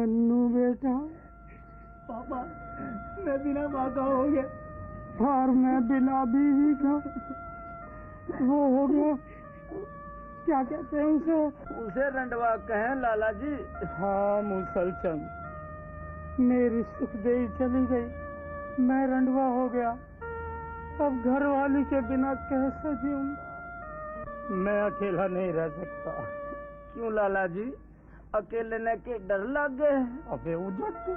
मन्नू बेटा। पापा, मैं बिना माँ का हो गया और मैं बिना बीवी का। वो हो गया, क्या कहते हैं उसे रंडवा कहें लाला जी। हाँ मुसलचंद, मेरी सुखदेई चली गई, मैं रंडवा हो गया। अब घर वाली के बिना कैसे जीऊंगा? मैं अकेला नहीं रह सकता। क्यों लाला जी, अकेले न के डर लग गए? अबे उजट,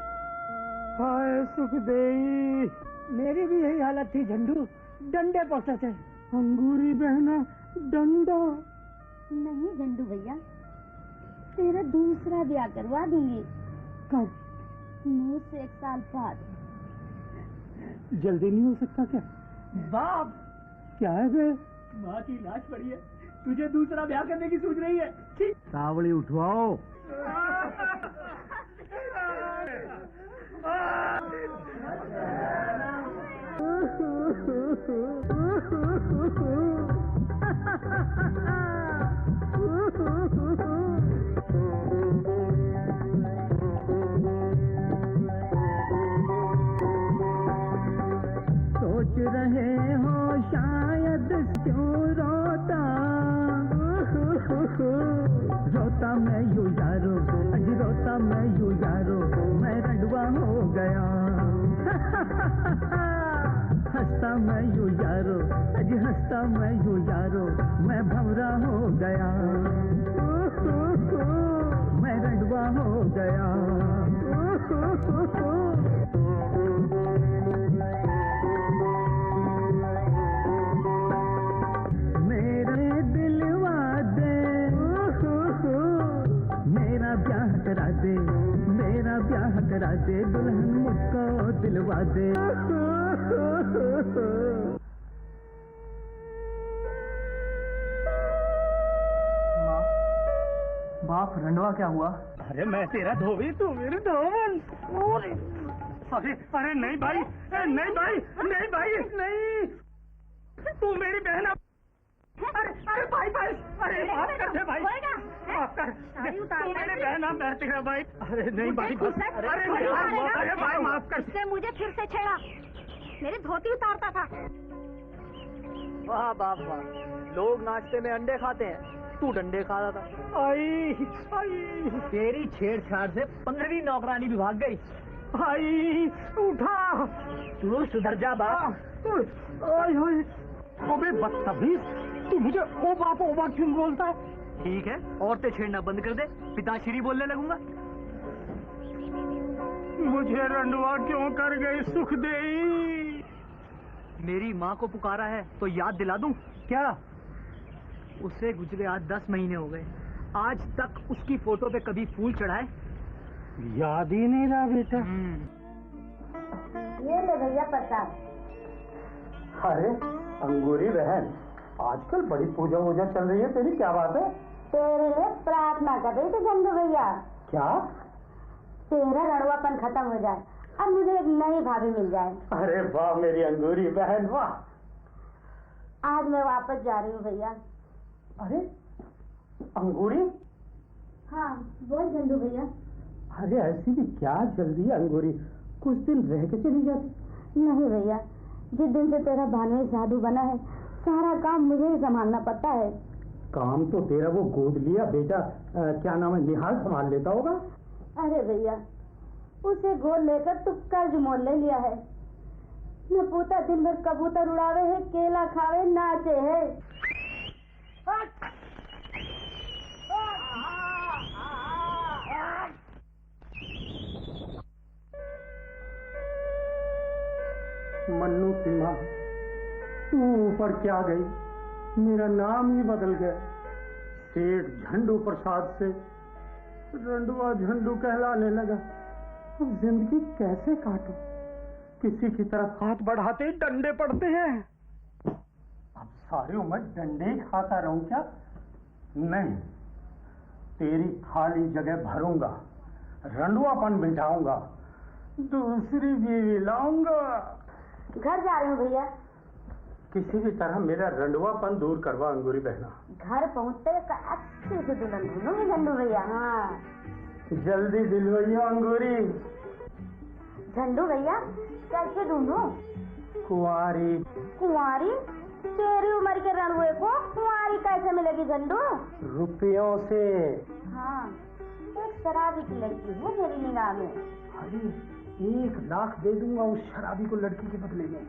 हाय सुखदेई। मेरी भी यही हालत थी झंडू, डंडे पड़ते थे। अंगूरी बहना डंडा। नहीं झंडू भैया, तेरा दूसरा ब्याह करवा दूंगी। कब? 9 से 1 साल बाद। जल्दी नहीं हो सकता क्या? बाप, क्या है बे? माँ की लाश पड़ी है, तुझे दूसरा ब्याह करने की सोच रही है। सावली उठवाओ। सोच रहे हो शायद क्यों रोता, रोता मैं यूं यारो, अज रोता मैं यूं यारो, मैं रंडवा हो गया। हंसता मैं यूं यारो, अज हंसता मैं यूं यारो, मैं भंवरा हो गया। मैं रंडवा हो गया। मेरे दिलवा दे, मेरा ब्याह करा दे, मेरा ब्याह करा दे, दुल्हन मुझको दिलवा दे। बाप, रंडवा क्या हुआ? अरे मैं तेरा धोबी, तू मेरे धोबन। अरे अरे नहीं भाई, नहीं भाई, नहीं भाई, नहीं, तू मेरी बहन। अरे अरे भाई भाई, अरे माफ कर दे भाई, माफ कर, तू मेरी बहन। मैं तेरा भाई। अरे नहीं भाई, अरे भाई माफ कर। उसने मुझे फिर से छेड़ा, मेरी धोती उतारता था। वाह बाप वाह, लोग नाश्ते में अंडे खाते हैं, तू डंडे खा रहा था। आई आई, तेरी छेड़छाड़ से 15वीं नौकरानी भी भाग गई। आई उठा, तू सुधर जा बाप। ओए ओए, अबे बदतमीज, तू मुझे ओबा क्यों बोलता है? ठीक है, औरतें छेड़ना बंद कर दे, पिताश्री बोलने लगूंगा। मुझे रंडवा क्यों कर गई सुखदेई? मेरी माँ को पुकारा है तो याद दिला दूं क्या? उसे गुजरे आज 10 महीने हो गए, आज तक उसकी फोटो पे कभी फूल चढ़ाए? याद ही नहीं रहा बेटा। ये ले भैया प्रसाद। अरे अंगूरी बहन, आजकल बड़ी पूजा वूजा चल रही है तेरी, क्या बात है? तेरे लिए प्रार्थना कर रही थी झंडू भैया। क्या? तेरा रड़वापन खत्म हो जाए और मुझे एक नई भाभी मिल जाए। अरे वाह मेरी अंगूरी बहन, वाह। आज मैं वापस जा रही हूँ भैया। अरे अंगूरी? हाँ बोल झंडू भैया। अरे ऐसी भी क्या जल्दी अंगूरी, कुछ दिन रह के चली जाती। नहीं भैया, जिस दिन से तेरा भानवी साधु बना है, सारा काम मुझे ही संभालना पड़ता है। काम तो तेरा वो गोद लिया बेटा, क्या नाम है, निहाल संभाल लेता होगा। अरे भैया, उसे गोद लेकर तू कर्ज मोल ले लिया है। न पूता दिन भर कबूतर उड़ावे है, केला खावे नाचे है। मन्नू की माँ, तू ऊपर क्या गई, मेरा नाम ही बदल गया। सेठ झंडू प्रसाद से रंडवा झंडू कहलाने लगा। अब जिंदगी कैसे काटूं? किसी की तरफ हाथ बढ़ाते ही डंडे पड़ते हैं। अब सारी उम्र डंडे ही खाता रहूं क्या? नहीं, तेरी खाली जगह भरूंगा, रंडवापन बिठाऊंगा, दूसरी बीवी लाऊंगा। घर जा रही हूँ भैया। किसी भी तरह मेरा रंडवापन दूर करवा अंगूरी बहना। घर पहुँचते अच्छे से दुल्हन ढूंढूंगी झंडू भैया। हाँ जल्दी दिलवाइए अंगूरी। झंडू भैया कैसे ढूंढूं? कुंवारी। कुंवारी? तेरी उम्र के रणुए को कुंवारी कैसे मिलेगी झंडू? रुपयों से। हाँ, एक शराबी की लड़की है मेरी निगाह में। अरे 1 लाख दे दूंगा उस शराबी को लड़की के बदले में।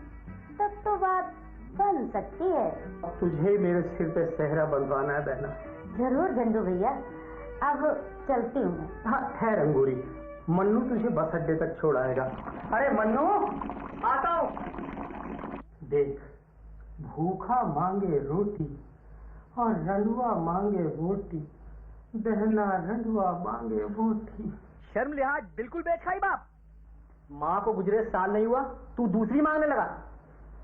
तब तो बात बन सकती है। तुझे मेरे सिर पे सेहरा बंधवाना है बहना। जरूर झंडू भैया, अब चलती हूँ। हाँ खैर अंगूरी, मन्नू तुझे बस अड्डे तक छोड़ाएगा। अरे मन्नू, आता हूँ। देख, भूखा मांगे रोटी और रंडुआ मांगे बोटी, बहना रंडुआ मांगे बोटी। शर्म लिहाज बिल्कुल बेखाई बाप। माँ को गुजरे साल नहीं हुआ, तू दूसरी मांगने लगा।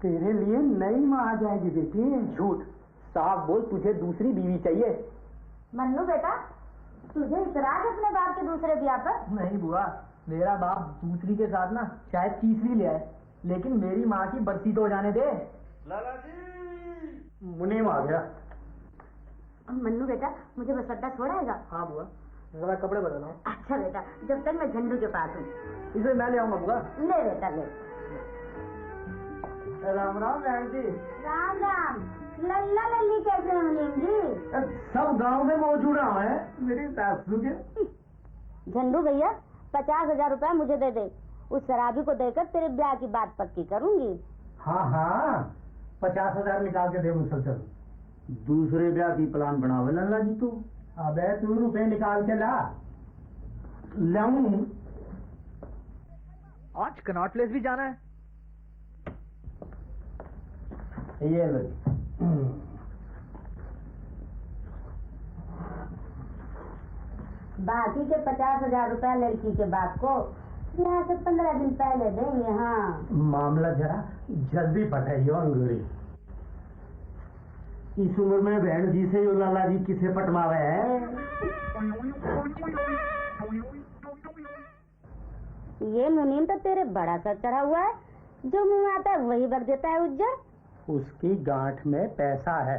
तेरे लिए नई माँ आ जाएगी बेटी। झूठ, साफ बोल, तुझे दूसरी बीवी चाहिए। मन्नू बेटा, तुझे इतराज अपने बाप के दूसरे ब्याह पर? नहीं बुआ, मेरा बाप दूसरी के साथ ना शायद तीसरी ले आए, लेकिन मेरी माँ की बरसी तो हो जाने दे। लाला जी, मुनीम आ गया। मन्नू बेटा, मुझे बस अड्डा छोड़ाएगा? हाँ बुआ, जरा कपड़े बदल रहा हूँ। अच्छा बेटा, जब तक मैं झंडू के पास हूँ। इसे मैं ले आऊंगा बुआ। ले बेटा ले। राम राम बहन जी। राम राम। लल्ला लल्ली कैसे हैं मुनीम जी? सब गांव में मौजूद है मेरी सासू के। झंडू भैया, 50,000 रुपया मुझे दे दे। उस शराबी को देकर तेरे ब्याह की बात पक्की करूंगी। हाँ हाँ, 50,000 निकाल के दे मुसलसल। दूसरे ब्याह की प्लान बनावे लल्ला जी तू। अबे तू रुपए निकाल के ला। लाऊं? आज कनॉट प्लेस भी जाना है। ये लो। बाकी के 50,000 रुपया लड़की के बाप को यहाँ से 15 दिन पहले देंगे। हाँ, मामला जरा जल्दी पटाइयो अंगूरी। इस उम्र में बहन जी से लाला जी किसे पटवावे है? ये मुनीम तो तेरे बड़ा सर चढ़ा हुआ है, जो मुंह में आता है वही बक देता है उज्जर। उसकी गांठ में पैसा है,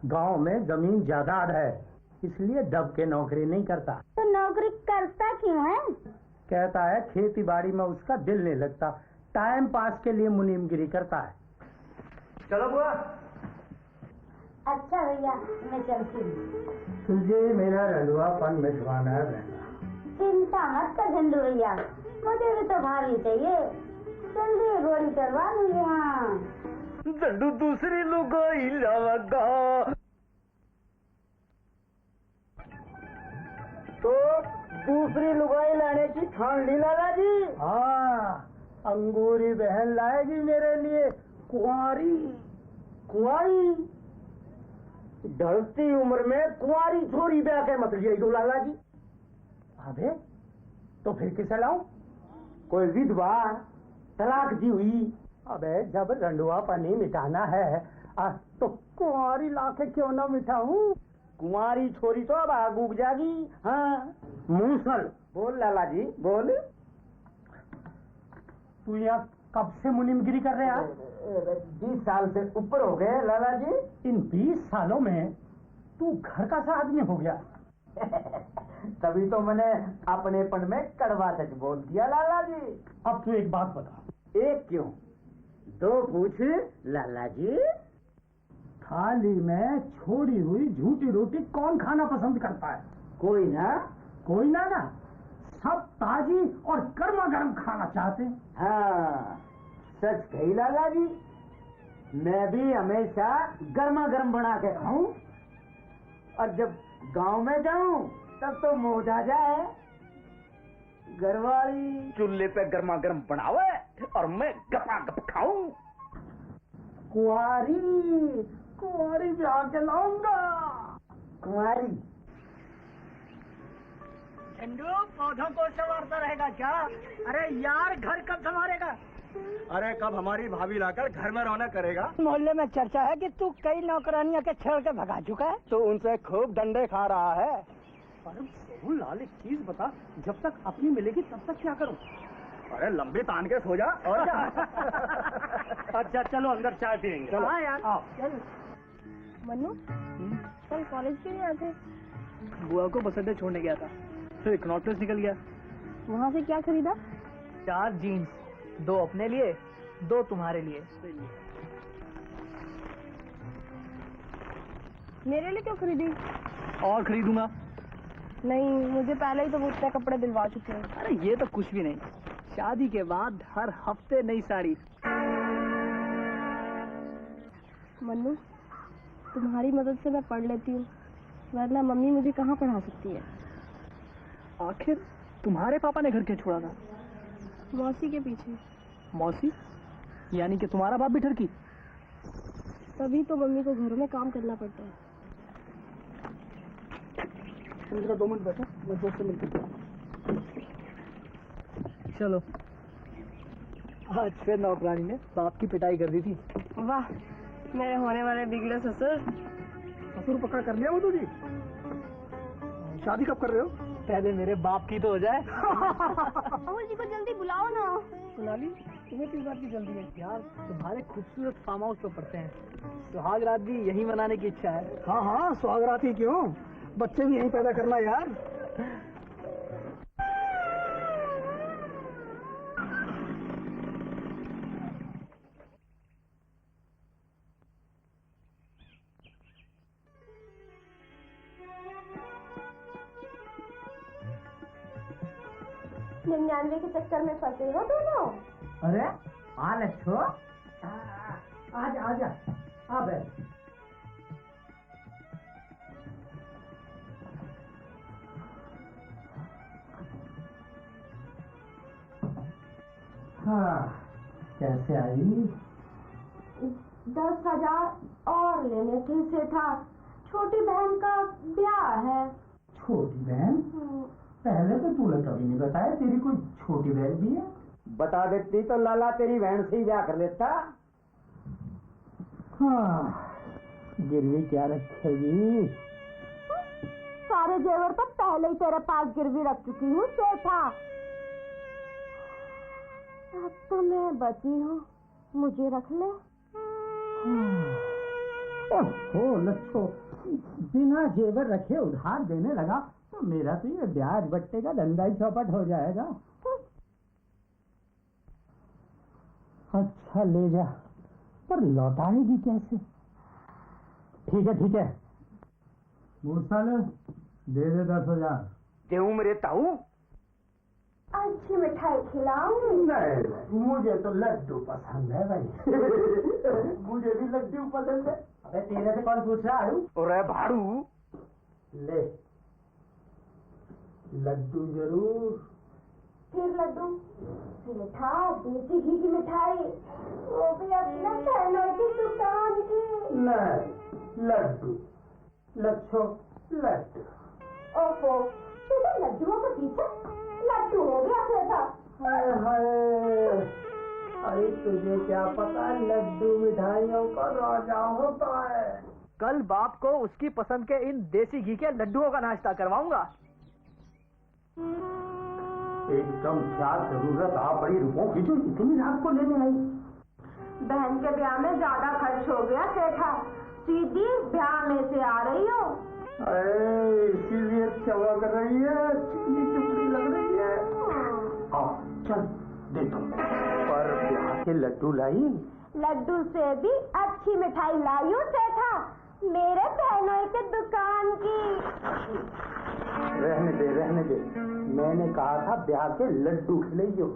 गांव में जमीन जायदाद है, इसलिए दब के नौकरी नहीं करता। तो नौकरी करता क्यों है? कहता है खेती बाड़ी में उसका दिल नहीं लगता, टाइम पास के लिए मुनीमगिरी करता है। चलो बुआ। अच्छा भैया, मैं चलती हूँ। तुझे मेरा रंडुआपन मिटवाना है बहना। चिंता मत कर झंडू भैया, मुझे भी तो भाभी चाहिए। जल्दी गोली चलवा लूंगी। हाँ, झंडू दूसरी लुगाई लगा तो दूसरी लुगाई लाने की ठान ली लाला जी। हाँ, अंगूरी बहन लाएगी मेरे लिए कुंवारी। कुंवारी? ढलती उम्र में कुंवारी छोरी ब्याह के मत लिए लाला जी। अबे तो फिर किसे लाऊं? कोई विधवा तलाक दी हुई। अबे जब रंडुआ पानी मिटाना है तो कुंवारी लाके क्यों ना मिटाऊं? कुंवारी छोरी तो अब आग उग जागी। हाँ, मूसल बोल लाला जी बोल। तू यहाँ कब से मुनीमगिरी कर रहे हैं? 20 साल से ऊपर हो गए लाला जी। इन 20 सालों में तू घर का सा आदमी हो गया। तभी तो मैंने अपनेपन में कड़वा सच बोल दिया लाला जी। अब तू एक बात बता। एक क्यों, 2 पूछ लाला जी। थाली में छोड़ी हुई झूठी रोटी कौन खाना पसंद करता है? कोई ना। कोई ना ना, सब ताजी और गर्मा गर्म खाना चाहते हैं। हाँ, सच कही लाला जी। मैं भी हमेशा गर्मा गर्म बना के खाऊं, और जब गांव में जाऊं तब तो मौज आ जाए। घरवाली चूल्हे पे गर्मा गर्म बनावे और मैं गपा गप खाऊं। कुंवारी, कुंवारी भी आके लाऊंगा। कुंवारी। झंडू पौधों को संवारता रहेगा क्या? अरे यार, घर कब संवारेगा? अरे कब हमारी भाभी लाकर घर में रौनक करेगा। मोहल्ले में चर्चा है कि तू कई नौकरानियों के छेड़ के भगा चुका है। तो उनसे खूब डंडे खा रहा है। अरे सोनू लाल, एक चीज बता, जब तक अपनी मिलेगी तब तक क्या करूं? अरे लंबी तान के सो जा और क्या। अच्छा चलो अंदर चाय पियेंगे। चलो। हाँ यार, आओ। चल मन्नू, कल कॉलेज क्यों नहीं आते? बुआ को बस अड्डे छोड़ने गया था, फिर कनॉट निकल गया। वहाँ से क्या खरीदा? 4 जीन्स, 2 अपने लिए, 2 तुम्हारे लिए। मेरे लिए क्यों खरीदी? और खरीदूंगा। नहीं, मुझे पहले ही तो मुझसे कपड़े दिलवा चुके हैं। अरे ये तो कुछ भी नहीं, शादी के बाद हर हफ्ते नई साड़ी। मन्नू, तुम्हारी मदद से मैं पढ़ लेती हूँ, वरना मम्मी मुझे कहाँ पढ़ा सकती है। आखिर तुम्हारे पापा ने घर क्यों छोड़ा था? मौसी के पीछे। मौसी? यानी कि तुम्हारा बाप भी ठरकी? तभी तो मम्मी को घरों में काम करना पड़ता है। 2 मिनट बैठा, मैं दोस्त से मिलता हूँ। चलो। आज फिर नौकरानी ने बाप की पिटाई कर दी थी। वाह, मेरे होने वाले बिगड़े ससुर। ससुर पक्का कर लिया वो तो जी। शादी कब कर रहे हो? पहले मेरे बाप की तो हो जाए। अमूल जी को जल्दी बुलाओ ना। सुना ली, तुम्हें किस बात की जल्दी है? यार तुम्हारे खूबसूरत फार्म हाउस पे पड़ते हैं, सुहाग रात भी यही मनाने की इच्छा है। हाँ हाँ, सुहागरात ही क्यों, बच्चे भी यहीं पैदा करना यार। निन्यानवे के चक्कर में फंसे हो दोनों। अरे आ लच्छो, आजा आजा, आ बैठ। हाँ, कैसे आई? 10,000 और लेने से था, छोटी बहन का ब्याह है। छोटी बहन? पहले तो तूने कभी नहीं बताया तेरी कोई छोटी बहन भी है। बता देती तो लाला तेरी बहन से ही ब्याह कर लेता। हाँ, गिरवी क्या रखेगी? सारे जेवर तो पहले ही तेरे पास गिरवी रख चुकी हूँ सेठा। अब तो मैं बची हूँ, मुझे रख ले। ओहो लच्छो, बिना जेवर रखे उधार देने लगा तो मेरा तो ये ब्याज बट्टे का धंधा ही चौपट हो जाएगा। अच्छा ले जा, पर लौटाएगी कैसे? ठीक है, मूर्साले दे दे 10,000। देऊं मेरे ताऊ? अच्छी मिठाई खिलाऊं? नहीं, मुझे तो लड्डू पसंद है भाई। मुझे भी लड्डू पसंद है। अबे तेरे से कौन पूछ रहा है? और भाड़ू ले, लड्डू जरूर। फिर लड्डू, मीठा देसी घी की मिठाई, वो भी अपने बहनों की दुकान की। नहीं, लड्डू लच्छो लड्डू। ओहो, तू तो लड्डुओं के पीछे लड्डू हो गया सेठा। हाय हाय, अरे तुझे क्या पता, लड्डू मिठाइयों का राजा होता है। कल बाप को उसकी पसंद के इन देसी घी के लड्डुओं का नाश्ता करवाऊंगा। एकदम क्या जरूरत आ पड़ी रुपयों की जो इतनी रात को लेने आई? बहन के ब्याह में ज्यादा खर्च हो गया सेठा, सीधी ब्याह में से आ रही हो। अरे इसीलिए चमक रही है, चिकनी चिकनी लग रही है। आओ चल दे दो। पर ब्याह के लड्डू लाई? लड्डू से भी अच्छी मिठाई लाई हूँ सेठा, मेरे बहनों के दुकान की। रहने दे, मैंने कहा था ब्याह के लड्डू खिलाइयो।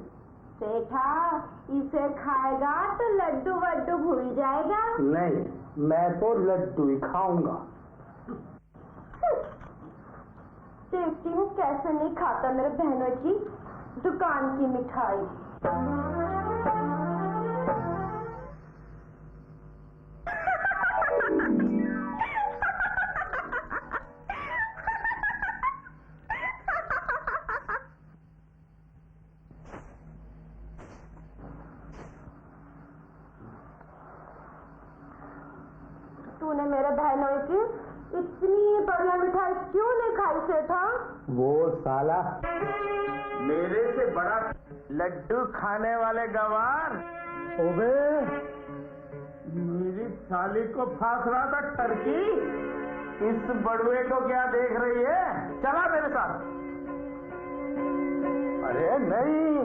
सेठा, इसे खाएगा तो लड्डू वड्डू भूल जाएगा। नहीं, मैं तो लड्डू ही खाऊंगा। देखती हूँ कैसे नहीं खाता मेरे बहनों की दुकान की मिठाई। तूने मेरे बहनों की इतनी बढ़िया मिठाई क्यों नहीं खाई सेठा? वो साला मेरे से बड़ा लड्डू खाने वाले गवार। ओबे, मेरी साली को फांस रहा था टर्की, इस बड़ुए को क्या देख रही है? चला मेरे साथ। अरे नहीं,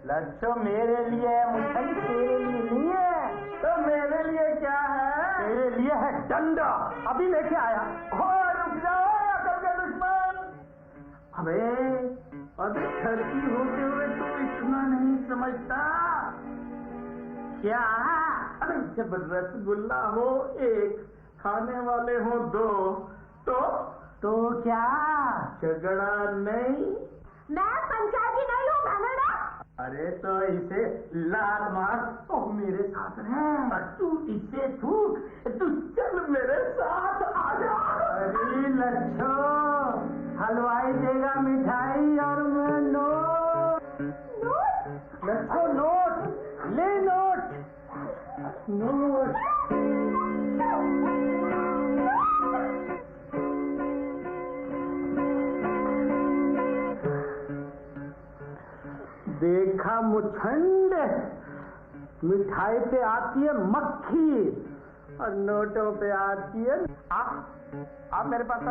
लच्छो मेरे लिए है, मुझे तेरे लिए नहीं है। तो मेरे लिए क्या है? तेरे लिए है डंडा, अभी लेके आया। और रुक जाओ अकल के दुश्मन। अबे लड़की होते हुए तू इतना नहीं समझता क्या? अरे जब रसगुल्ला हो एक, खाने वाले हो दो, तो क्या झगड़ा नहीं? मैं पंचायती नहीं हूँ घनेड़ा। अरे तो इसे लाल मार तो मेरे साथ रह, तू इसे थूक, तू चल मेरे साथ आ जा। अरे लच्छो, हलवाई देगा मिठाई और मैं नोट। लच्छो नोट ले, नोट। देखा मुछंड, मिठाई पे आती है मक्खी और नोटों पे आती है। आप मेरे पास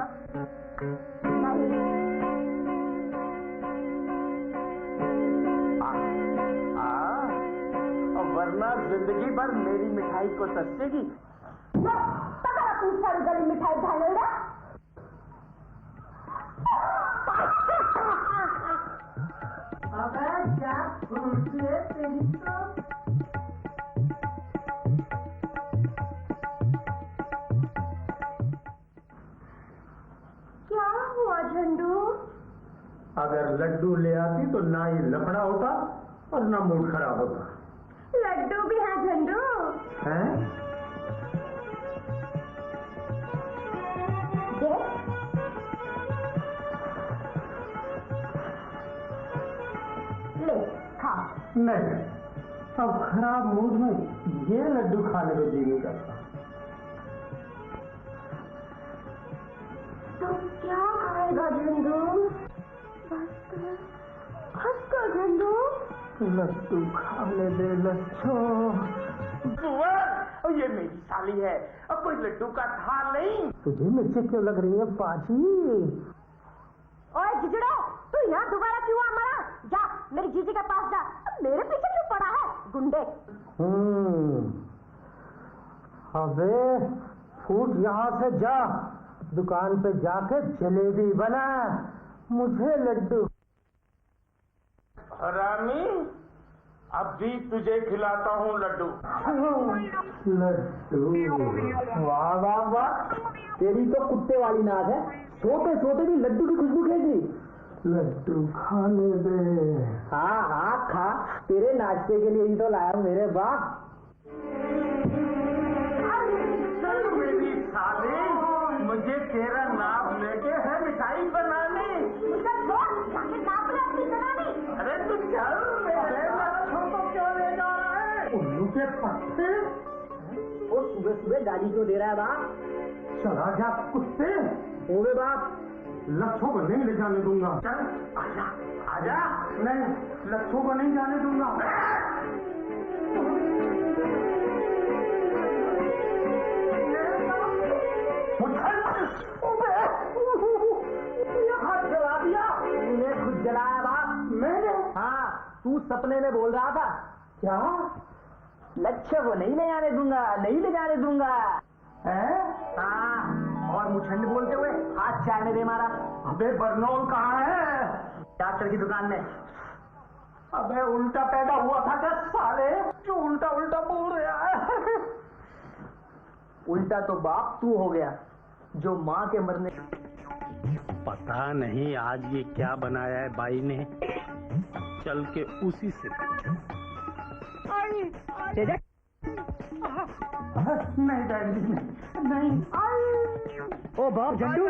और वरना जिंदगी भर मेरी मिठाई को तरसेगी। गली मिठाई भालेगा। अबे क्या पूछे तेरी तो। क्या हुआ झंडू? अगर लड्डू ले आती तो ना ये लफड़ा होता और ना मूड खराब होता। लड्डू भी है झंडू। हैं? ले खा। नहीं, अब खराब मूड में ये लड्डू खाने को जी नहीं करता। तो क्या खाएगा झंडू? हंस कर झंडू। लड्डू खाने दे लच्छो। ये मेरी साली है, अब कोई लड्डू का थाल नहीं। तुझे मिर्ची क्यों लग रही है पाजी? ओए जिजड़े, तू यहाँ दोबारा क्यों आ मरा? जा मेरी जीजी के पास जा। मेरे पीछे क्यों पड़ा है गुंडे? अबे फूट यहाँ से जा, दुकान पे जाके जलेबी बना, मुझे लड्डू। हरामी, अभी तुझे खिलाता हूँ लड्डू। लड्डू, वाह वाह वाह, तेरी तो कुत्ते वाली नाक है, छोटे छोटे भी लड्डू की खुशबू खेगी। लड्डू खाने दे। हाँ हाँ खा, तेरे नाश्ते के लिए ही तो लाया मेरे बाप। मेरी साली, मुझे तेरा नाम लेके है मिठाई बनानी। अरे तू चल, मेरे लच्छों को क्यों ले जा रहा है? उल्लू के पत्ते। वो सुबह सुबह गाली क्यों दे रहा है बाप? चला जा कुत्ते। ओवे बाप, लच्छों को नहीं ले जाने दूंगा। चल आजा आजा। नहीं, लच्छों को नहीं जाने दूंगा। हाथ जला दिया। तूने खुद जलाया बाप। मैंने? हाँ, तू सपने में बोल रहा था। क्या? लच्छे को नहीं ले जाने दूंगा, नहीं ले जाने दूंगा। है? हाँ, और मुछंड बोलते हुए हाथ चायने दे मारा। अबे बरनौल कहाँ है? डॉक्टर की दुकान में। अबे उल्टा पैदा हुआ था क्या साले, जो उल्टा उल्टा बोल रहा है? उल्टा तो बाप तू हो गया, जो माँ के मरने। पता नहीं आज ये क्या बनाया है बाई ने, चल के उसी से नहीं डैडी नहीं। ओ बाप झंडू,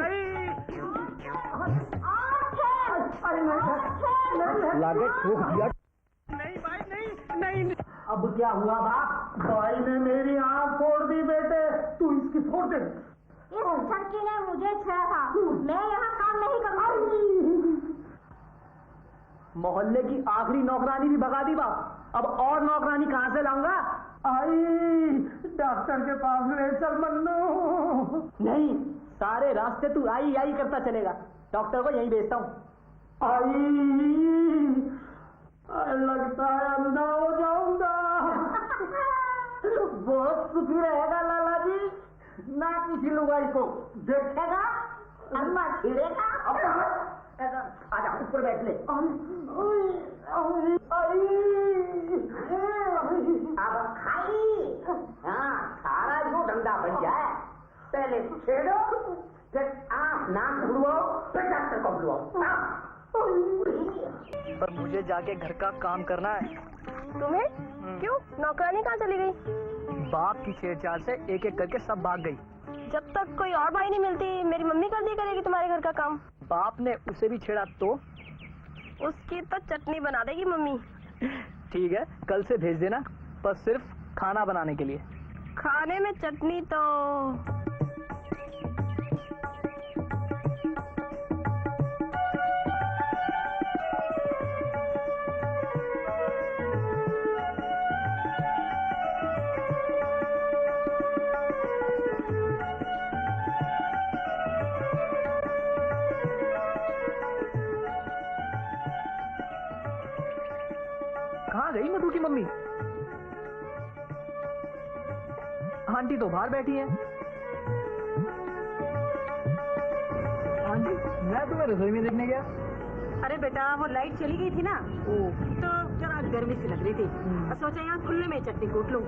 लागे ठोक दिया। नहीं भाई नहीं। अब क्या हुआ बाप? भाई ने मेरी आँख फोड़ दी बेटे, तू इसकी फोड़ दे। इस छड़की ने मुझे छेड़ा था, मैं यहाँ काम नहीं करूँगा। मोहल्ले की आखिरी नौकरानी भी भगा दी बाप, अब और नौकरानी कहाँ से लाऊंगा? आई डॉक्टर के पास ले चल मन्नू। नहीं, सारे रास्ते तू आई करता चलेगा, डॉक्टर को यहीं भेजता हूँ। लगता है अंधा हो जाऊंगा। बहुत सुखी रहेगा लाला जी, ना किसी लुगाई को देखेगा, अन्ना छेड़ेगा। आजा ऊपर बैठ ले। अब खाई, हाँ सारा जो धंधा बन जाए, पहले छेड़ो, फिर आँख नाक बुलवाओ, फिर डॉक्टर को बुलवाओ। पर मुझे जाके घर का काम करना है। तुम्हें? क्यों? नौकरानी कहाँ चली गई? बाप की छेड़छाड़ से एक एक करके सब भाग गई। जब तक कोई और भाई नहीं मिलती, मेरी मम्मी कर दिया करेगी तुम्हारे घर का काम। बाप ने उसे भी छेड़ा तो? उसकी तो चटनी बना देगी मम्मी। ठीक है, कल से भेज देना, पर सिर्फ खाना बनाने के लिए। खाने में चटनी तो कहाँ गई मधु की मम्मी? आंटी तो बाहर बैठी है। आंटी, मैं तुम्हें रसोई में देखने गया। अरे बेटा, वो लाइट चली गई थी ना, तो जरा गर्मी सी लग रही थी, सोचा यहाँ खुले में चटनी कूट लूं।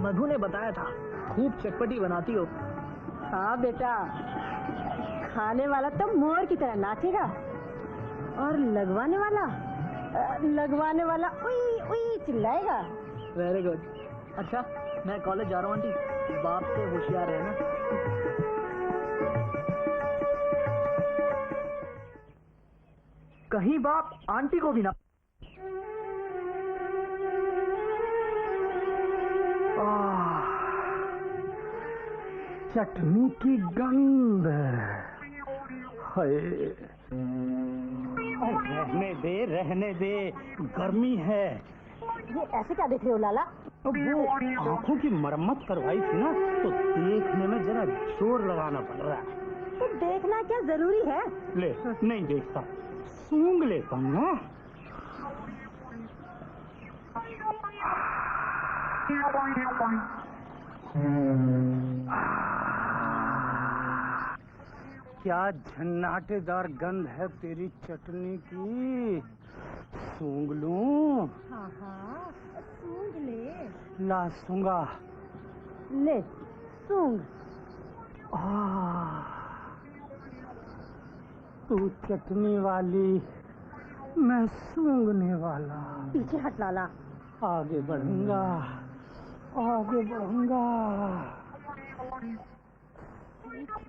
मधु ने बताया था खूब चटपटी बनाती हो। हाँ बेटा, खाने वाला तो मोर की तरह नाचेगा और लगवाने वाला उई उई चिल्लाएगा। Very good. अच्छा, मैं कॉलेज जा रहा हूँ आंटी, बाप से होशियार है ना। कहीं बाप आंटी को भी ना। चटनी की गंध। रहने दे, गर्मी है। ये ऐसे क्या देख रहे हो लाला? वो आंखों की मरम्मत करवाई थी ना, तो देखने में जरा जोर लगाना पड़ रहा है। तो देखना क्या जरूरी है? ले, नहीं देखता, सूंघ लेता हूँ ना। क्या झन्नाटेदार गंध है तेरी चटनी की। सूंघ लूं? हाँ हाँ, सूंघ ले। ला सूंघा। ले सूंघ। तू चटनी वाली, मैं सूंघने वाला। पीछे हट लाला। आगे बढ़ूंगा, आगे बढ़ूंगा।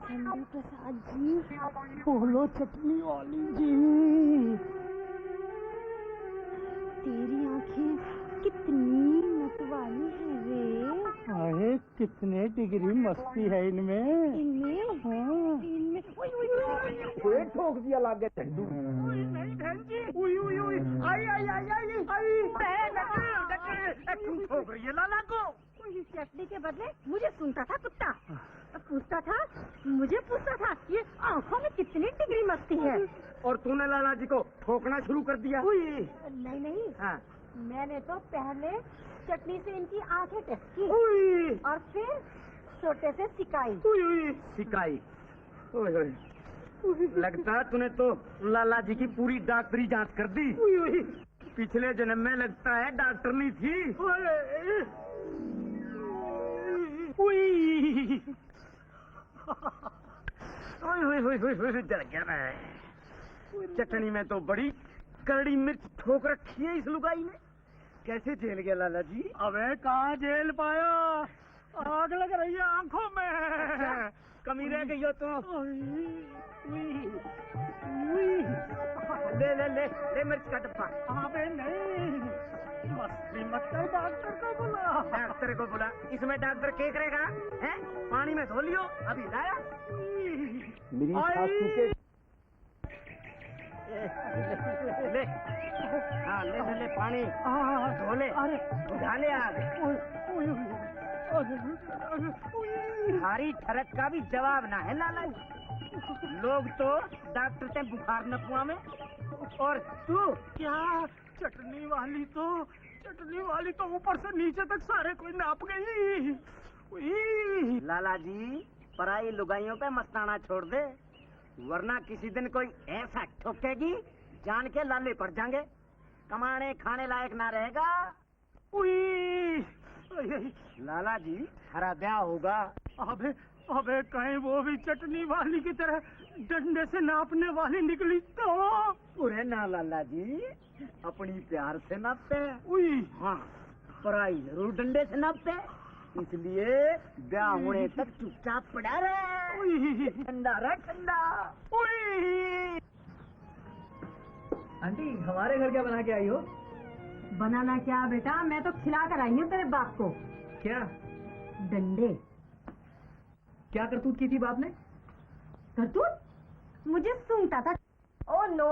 झंडू प्रसाद जी, बोलो चटनी वाली जी। तेरी आंखें कितनी मतवाली है रे। अरे कितने डिग्री मस्ती है इनमें। इनमें? हाँ। इनमें? पेट ठोक दिया लागे झंडू। तुम ठोक रही है लाला को। चटनी के बदले मुझे सुनता था कुत्ता, पूछता था, मुझे पूछता था ये आंखों में कितनी डिग्री मस्ती है। और तूने लाला जी को ठोकना शुरू कर दिया। नहीं नहीं, हाँ। मैंने तो पहले चटनी से इनकी आंखें टेस्ट की और फिर छोटे से सिकाई। सिकाई। लगता है तूने तो लाला जी की पूरी डॉक्टरी जांच कर दी। पिछले जन्म में लगता है डॉक्टर नहीं थी। डर गया मैं। चटनी में तो बड़ी कड़ी मिर्च ठोक रखी है इस लुगाई ने। कैसे झेल गया लाला जी? अबे कहाँ झेल पाया, आग लग रही है आंखों में। अच्छा, कमी रह गई हो तो। ले ले ले ले मिर्च का डब्बा। अबे नहीं, मस्ती मत कर, डॉक्टर को बुला। डॉक्टर को बुला? इसमें डॉक्टर क्या करेगा? हैं? पानी में धो लियो, अभी लाया। मेरी सासू के ले, हाँ ले ले ले पानी धो ले, बुझा ले आग। भारी ठरक का भी जवाब ना है लाला जी। लोग तो डॉक्टर से बुखार न कुआ में, और तू क्या चटनी वाली तो ऊपर से नीचे तक सारे कोई नाप गई। उई। लाला जी पराई लुगाइयों पे मस्ताना छोड़ दे, वरना किसी दिन कोई ऐसा ठोकेगी जान के लाले पड़ जाएंगे, कमाने खाने लायक ना रहेगा। उई। लाला जी हरा ब्याह होगा। अबे कहीं वो भी चटनी वाली की तरह डंडे से नापने वाली निकली तो। अरे ना लाला जी, अपनी प्यार से नापते हैं। उई। हाँ, पराई जरूर डंडे से नापते हैं, इसलिए ब्याह होने तक चुपचाप पड़ा रहे। ठंडा रहा ठंडा। आंटी हमारे घर क्या बना के आई हो? बनाना क्या बेटा, मैं तो खिला कर आई हूँ तेरे बाप को। क्या डंडे। क्या करतूत की थी बाप ने? करतूत? मुझे सूंघता था। Oh no.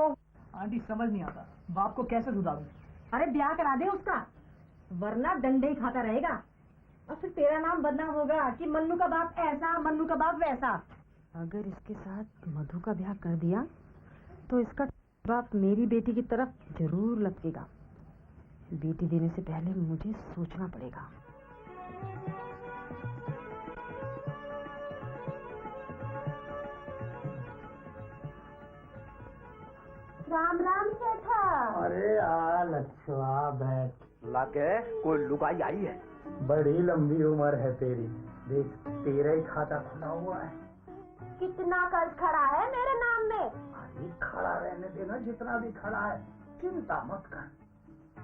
आंटी समझ नहीं आता, बाप को कैसे सुधारूं? अरे ब्याह करा दे उसका, वरना डंडे ही खाता रहेगा, और फिर तेरा नाम बदनाम होगा कि मन्नू का बाप ऐसा, मन्नू का बाप वैसा। अगर इसके साथ मधु का ब्याह कर दिया तो इसका बाप मेरी बेटी की तरफ जरूर लपकेगा। बेटी देने से पहले मुझे सोचना पड़ेगा। राम राम सेठा। अरे आ लच्छुआ बैठ। लाके कोई लुगाई आई है? बड़ी लंबी उम्र है तेरी, देख तेरा ही खाता खुला हुआ है। कितना कर्ज खड़ा है मेरे नाम में? अरे खड़ा रहने देना, जितना भी खड़ा है, चिंता मत कर।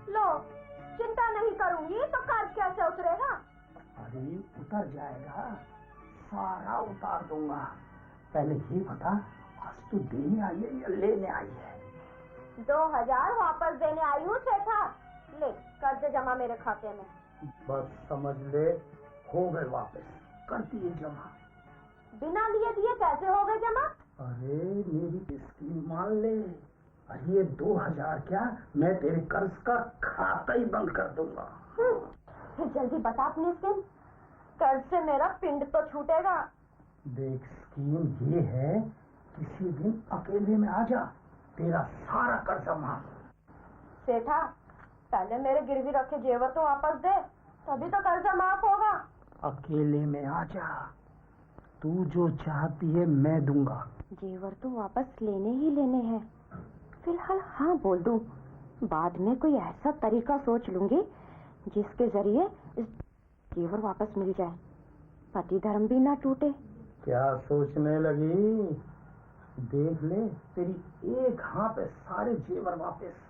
लो, चिंता नहीं करूंगी तो कर्ज कैसे उतरेगा? अरे उतर जाएगा, सारा उतार दूंगा। पहले ये बता, आज तू देने आई है या लेने आई है? 2000 वापस देने आई हूँ सेठा। ले कर्ज जमा मेरे खाते में। बस समझ ले, हो गए वापस, कर दिए जमा। बिना लिए दिए कैसे हो गए जमा? अरे मेरी स्कीम मान ले। अरे ये 2000 क्या, मैं तेरे कर्ज का खाता ही बंद कर दूंगा। फिर जल्दी बता अपनी स्कीम, कर्ज से मेरा पिंड तो छूटेगा। देख स्कीम ये है, किसी दिन अकेले में आ जा, तेरा सारा कर्ज माफ। सेठा पहले मेरे गिरवी रखे जेवर तो वापस दे, तभी तो कर्जा माफ होगा। अकेले में आ जा, तू जो चाहती है मैं दूंगा। जेवर तो वापस लेने ही लेने हैं, फिलहाल हाँ बोल दूं, बाद में कोई ऐसा तरीका सोच लूंगी जिसके जरिए इस जेवर वापस मिल जाए, पति धर्म भी ना टूटे। क्या सोचने लगी? देख ले, तेरी एक हाँ पे सारे जेवर वापस।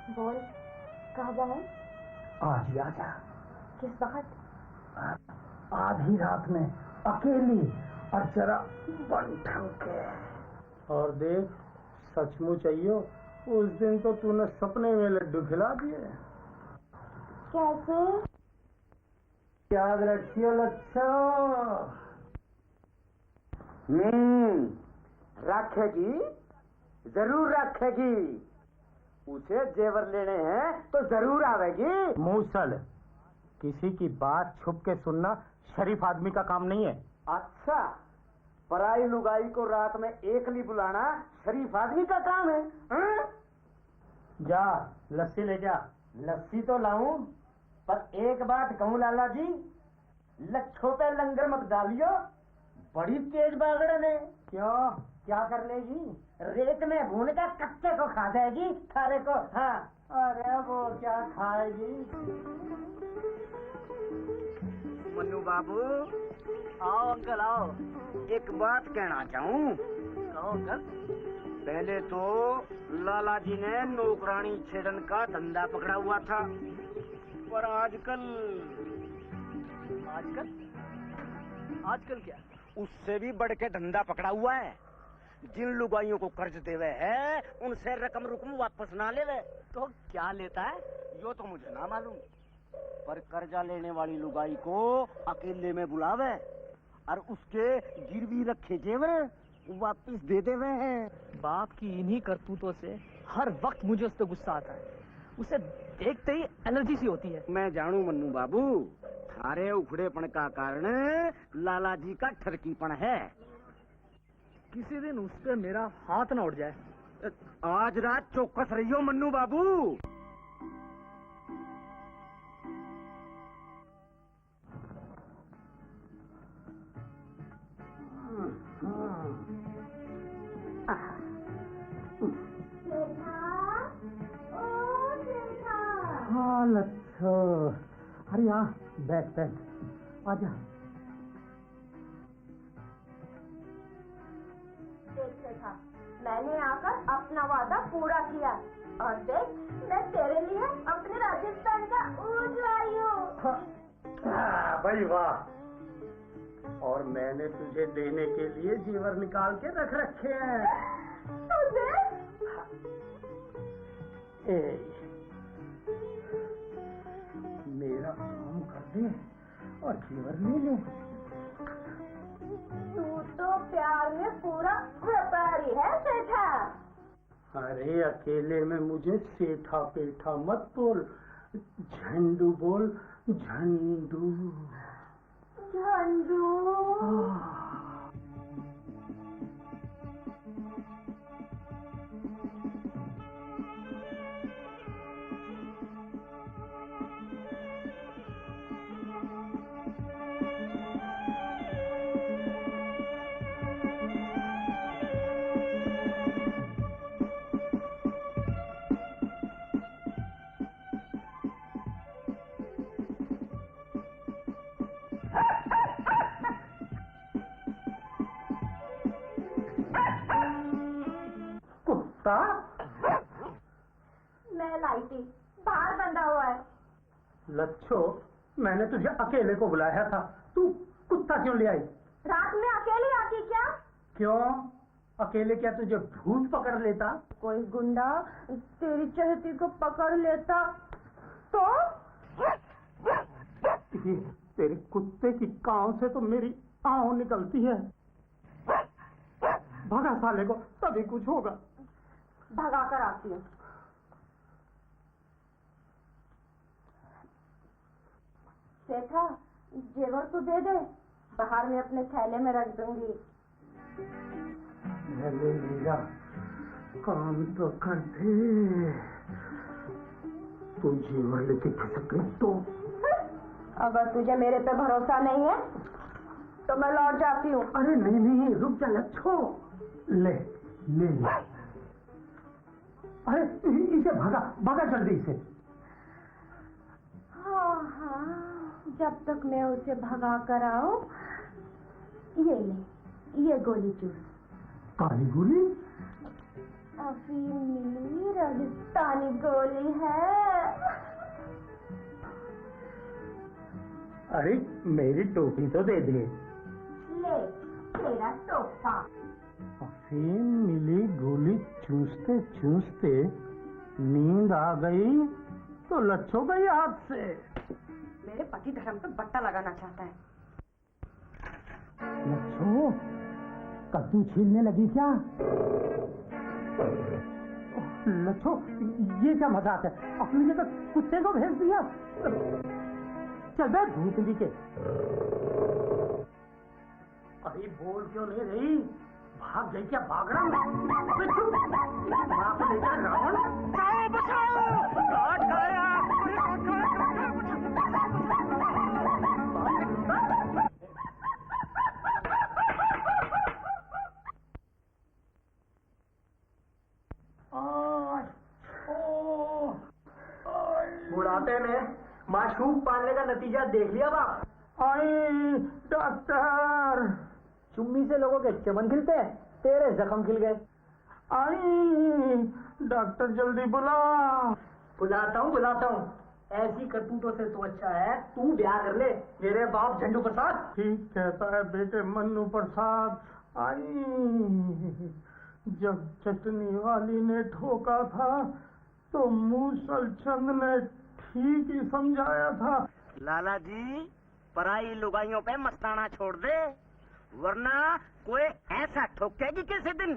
बोल कहाँ जाए? आज ही आजा। किस वक्त? आधी रात में अकेली, और जरा बन ठन के। और देख सचमुच चाहिए, उस दिन तो तूने सपने में लड्डू खिला दिए। कैसे? याद रखियो लच्छो। रखेगी, जरूर रखेगी। उसे जेवर लेने हैं तो जरूर आवेगी। मूसल, किसी की बात छुप के सुनना शरीफ आदमी का काम नहीं है। अच्छा, पराई लुगाई को रात में एकली बुलाना शरीफ आदमी का काम है? जा लस्सी ले जा। लस्सी तो लाऊं, पर एक बात कहूँ लाला जी, लच्छों पे लंगर मत डालियो, बड़ी तेज बागड़न है। क्यों, क्या कर लेगी? रेत में भून कर कच्चे को खा जाएगी, खारे को। हाँ। अरे वो क्या खाएगी? मन्नू बाबू, आओ अंकल आओ, एक बात कहना चाहूँ। कहो अंकल। पहले तो लाला जी ने नौकरानी छेड़न का धंधा पकड़ा हुआ था, पर आजकल आजकल क्या? उससे भी बढ़ के धंधा पकड़ा हुआ है। जिन लुगाइयों को कर्ज देवे है, उनसे रकम रुकम वापस ना लेवे। तो क्या लेता है? यो तो मुझे ना मालूम, पर कर्जा लेने वाली लुगाई को अकेले में बुलावे और उसके गिरवी रखे जेवर वापस दे देवे हैं। बाप की इन्हीं करतूतों से हर वक्त मुझे उस पर गुस्सा आता है, उसे देखते ही एलर्जी सी होती है। मैं जानू मन्नू बाबू, थारे उखड़ेपन का कारण लाला जी का ठरकीपन है। किसी दिन उस पे मेरा हाथ न उड़ जाए। आज रात चौकस रहियो मन्नू बाबू। हाँ लच्छो, अरे यहाँ बैठ बैठ, आजा। देखा, मैंने आकर अपना वादा पूरा किया और देख, मैं तेरे लिए अपने राजस्थान का ऊँट लाई हूँ। भाई वाह, और मैंने तुझे देने के लिए जीवर निकाल के रख रखे हैं। मेरा काम कर दे और जीवर ले ले। तू तो प्यार में पूरा व्यापारी है सेठा। अरे अकेले में मुझे सेठा पेठा मत बोल, झंडू बोल, झंडू। झंडू। मैं लाई थी, बाहर बंधा हुआ है। लच्छो, मैंने तुझे अकेले को बुलाया था, तू कुत्ता क्यों ले आई? रात में अकेली आती क्या? क्यों? अकेले क्या तुझे भूत पकड़ लेता? कोई गुंडा तेरी चहती को पकड़ लेता तो? तेरे कुत्ते की कान से तो मेरी आह निकलती है। भगा साले को, तभी कुछ होगा। भगा कर आती हूँ। सेठा, जेवर तो दे दे, बाहर में अपने थैले में रख दूंगी। पहले मेरा काम तो कर दे। तू जेवर लेके खसक गई तो? अगर तुझे मेरे पे भरोसा नहीं है तो मैं लौट जाती हूँ। अरे नहीं नहीं, रुक जा लच्छो। ले ले ले। अरे इसे भगा भगा जल्दी से। हाँ हाँ, जब तक मैं उसे भगा कर आऊं, ये ले, ये गोली चूस। काली गोली? अफीम मिली राजस्थानी गोली है। अरे मेरी टोपी तो दे दे। ले तेरा टोपा। अफीम मिली गोली चूसते चूसते नींद आ गई तो लच्छो गई हाथ से। मेरे पति धर्म पे बट्टा लगाना चाहता है। लच्छो, कद्दू छीलने लगी क्या? लच्छो, ये क्या मजाक है? अपनी जगह कुत्ते को भेज दिया। चल बैठ भूतली के। अरे बोल क्यों नहीं रही? भाग गई क्या बागड़ा? लेकर रावण बुढ़ापे में माशूक पालने का नतीजा देख लिया बाप? आई डॉक्टर, चुम्मी से लोगों के चमन खिलते हैं, तेरे जख्म खिल गए। आई डॉक्टर जल्दी बुला। बुलाता हूँ। ऐसी करतूतों से तो अच्छा है तू ब्याह कर ले मेरे बाप झंडू प्रसाद। ठीक कहता है बेटे मन्नू प्रसाद। आई जब चटनी वाली ने ठोका था तो मूसल चंद ने ठीक ही समझाया था। लाला जी, पराई लुगाइयों पे मस्ताना छोड़ दे, वरना कोई ऐसा ठोकेगी किसी दिन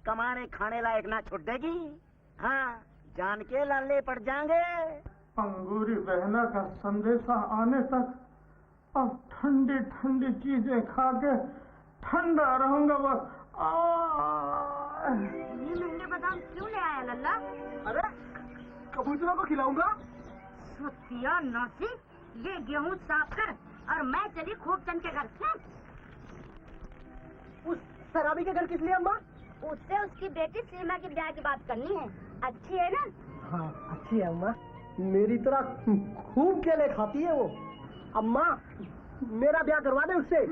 कमाने खाने लायक ना छुटेगी। हाँ, जान के लाले पड़ जाएंगे। अंगूरी बहना का संदेशा आने तक अब ठंडी ठंडी चीजें खा के ठंडा रहूंगा बस। ये महंगे बादाम क्यों ले आया लल्ला? अरे कबूतरों को खिलाऊंगा। सुतिया नासी, ये गेहूं साफ कर और मैं चली खूबचंद के घर। उस शराबी के घर किस लिए अम्मा? उससे उसकी बेटी सीमा की ब्याह की बात करनी है। अच्छी है ना? हाँ अच्छी है अम्मा, मेरी तरह खूब केले खाती है वो। अम्मा मेरा ब्याह करवा दे उससे,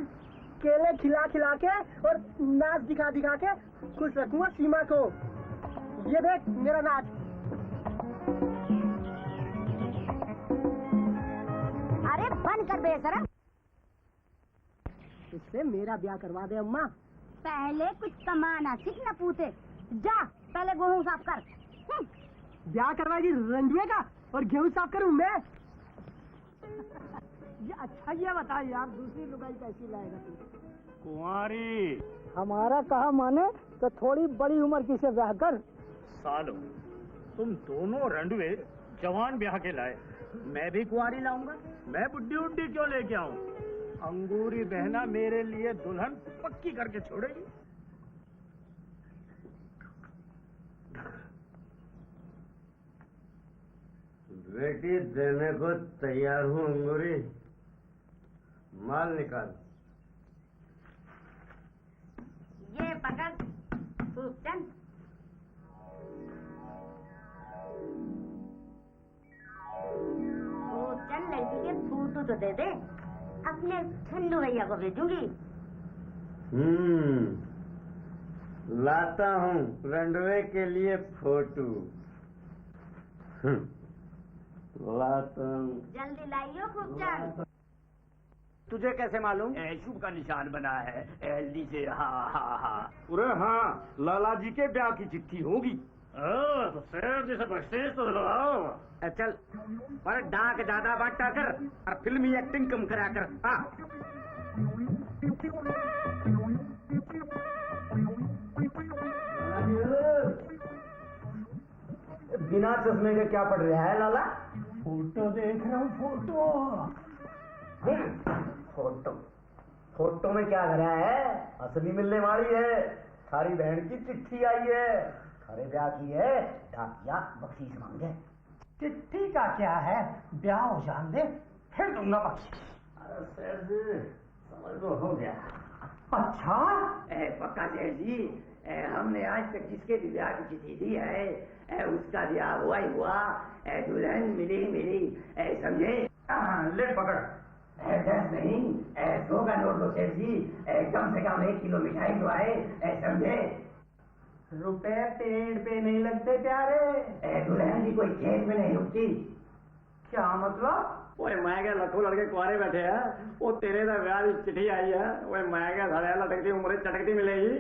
केले खिला खिला के और नाच दिखा दिखा के खुश रखूंगा सीमा को। ये देख मेरा नाच। अरे बंद कर बेशरम। इससे मेरा ब्याह करवा दे अम्मा। पहले कुछ कमाना सीख न पूते। जा पहले गेहूं साफ कर। ब्याह करवाएगी रंजुए का और गेहूं साफ करूं मैं? ये अच्छा ये बता यार, दूसरी लुगाई कैसी लाएगा तू? कुंवारी हमारा कहा माने तो थोड़ी बड़ी उम्र की से ब्याह कर। सालो, तुम दोनों रंडवे जवान ब्याह के लाए, मैं भी कुंवारी लाऊंगा। मैं बुड्ढी उड्ढी क्यों लेके आऊं? अंगूरी बहना मेरे लिए दुल्हन पक्की करके छोड़ेगी। बेटी देने को तैयार हूँ अंगूरी, माल निकाल। ये पकड़ खूबचंद। खूबचंद लड़की के फोटो तो दे दे, अपने ठंडू भैया को भेजूंगी। लाता हूँ रंडवे के लिए फोटो। लाता हूँ। जल्दी लाइयो खूबचंद। तुझे कैसे मालूम? शुभ का निशान बना है हल्दी से। हाँ हाँ हाँ। अरे हाँ, लाला जी के ब्याह की चिट्ठी होगी। तो शेर जैसे बख्शेश तो लगाओ। चल, पर डाक ज्यादा बांटा कर और फिल्मी एक्टिंग कम करा कर। हाँ। बिना चश्मे के क्या पढ़ रहा है लाला? फोटो देख रहा हूँ, फोटो। फोटो फोटो में क्या भरा है? असली मिलने वाली है। थारी बहन की चिट्ठी आई है, थारे ब्याह की है, डाकिया बख्शीश मांगे। चिट्ठी का क्या है, ब्याह हो जान दे फिर दूंगा बख्शीश। अरे सेठ जी, समझ लो हो गया। अच्छा पक्का सेठ जी, हमने आज तक जिसके भी ब्याह की चिट्ठी दी है, उसका ब्याह हुआ ही हुआ। दुल्हन मिली मिली, समझे? ले पकड़। 10 नहीं, 100 का नोट दो सेठ जी। कम से कम 1 किलो मिठाई तो आए, समझे? रुपए पेड़ पे नहीं लगते प्यारे। दुल्हन जी कोई खेत में नहीं रुकती। क्या मतलब? ओए मैं क्या लखों लड़के कुआरे बैठे हैं, वो तेरे का ब्याह की चिट्ठी आई है। ओए मैं क्या धड़े लटकती उम्र चटकती मिलेगी।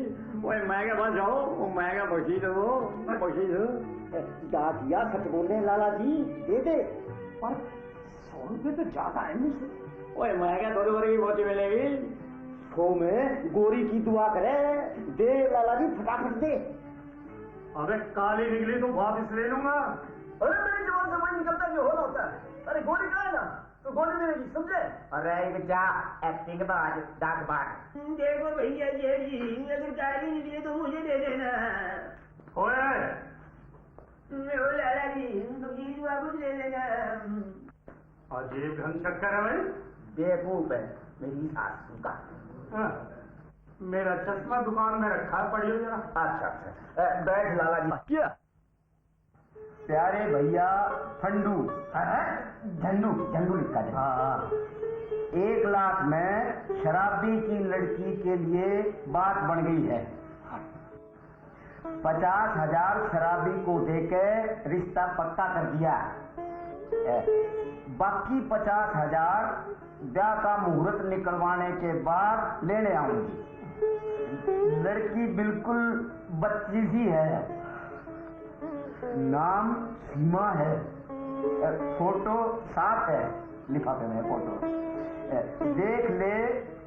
ओए मैं क्या बस जाओ, वो मैं क्या बख्शीश दो, बख्शीश। डाकिया सच बोल रहे लाला जी, दे दे। पर 100 रुपये तो ज्यादा है मुझसे। ओए मैं क्या 2 की बोझ मिलेगी। 100 में गोरी की दुआ करे, दे लाला जी फटाफट दे। अबे काली निकली तो वापस ले लूंगा। अरे मेरी जवान से वही निकलता जो होना होता है। अरे गोली का है ना तो गोली मिलेगी, समझे? अरे बेटा एक्टिंग बाज, डाक बाज। देखो भैया जी, अगर काली निकली तो मुझे दे देना। ओए लाला जी बख्शीश वापस ले लेना। अजीब ढंग चक्कर है भाई। बेवकूफ है मेरी सासू का। मेरा चश्मा दुकान में रखा है, पढ़ियो जरा। अच्छा बैठ लाला जी। क्या प्यारे भैया फंडू, झंडू झंडू लिखा है। हाँ, 1 लाख में शराबी की लड़की के लिए बात बन गई है। 50,000 शराबी को देके रिश्ता पक्का कर दिया। बाकी 50,000 ब्याह का मुहूर्त निकलवाने के बाद लेने आऊंगी। लड़की बिल्कुल बच्ची सी है, नाम सीमा है, फोटो साफ है लिफाफे में। फोटो देख ले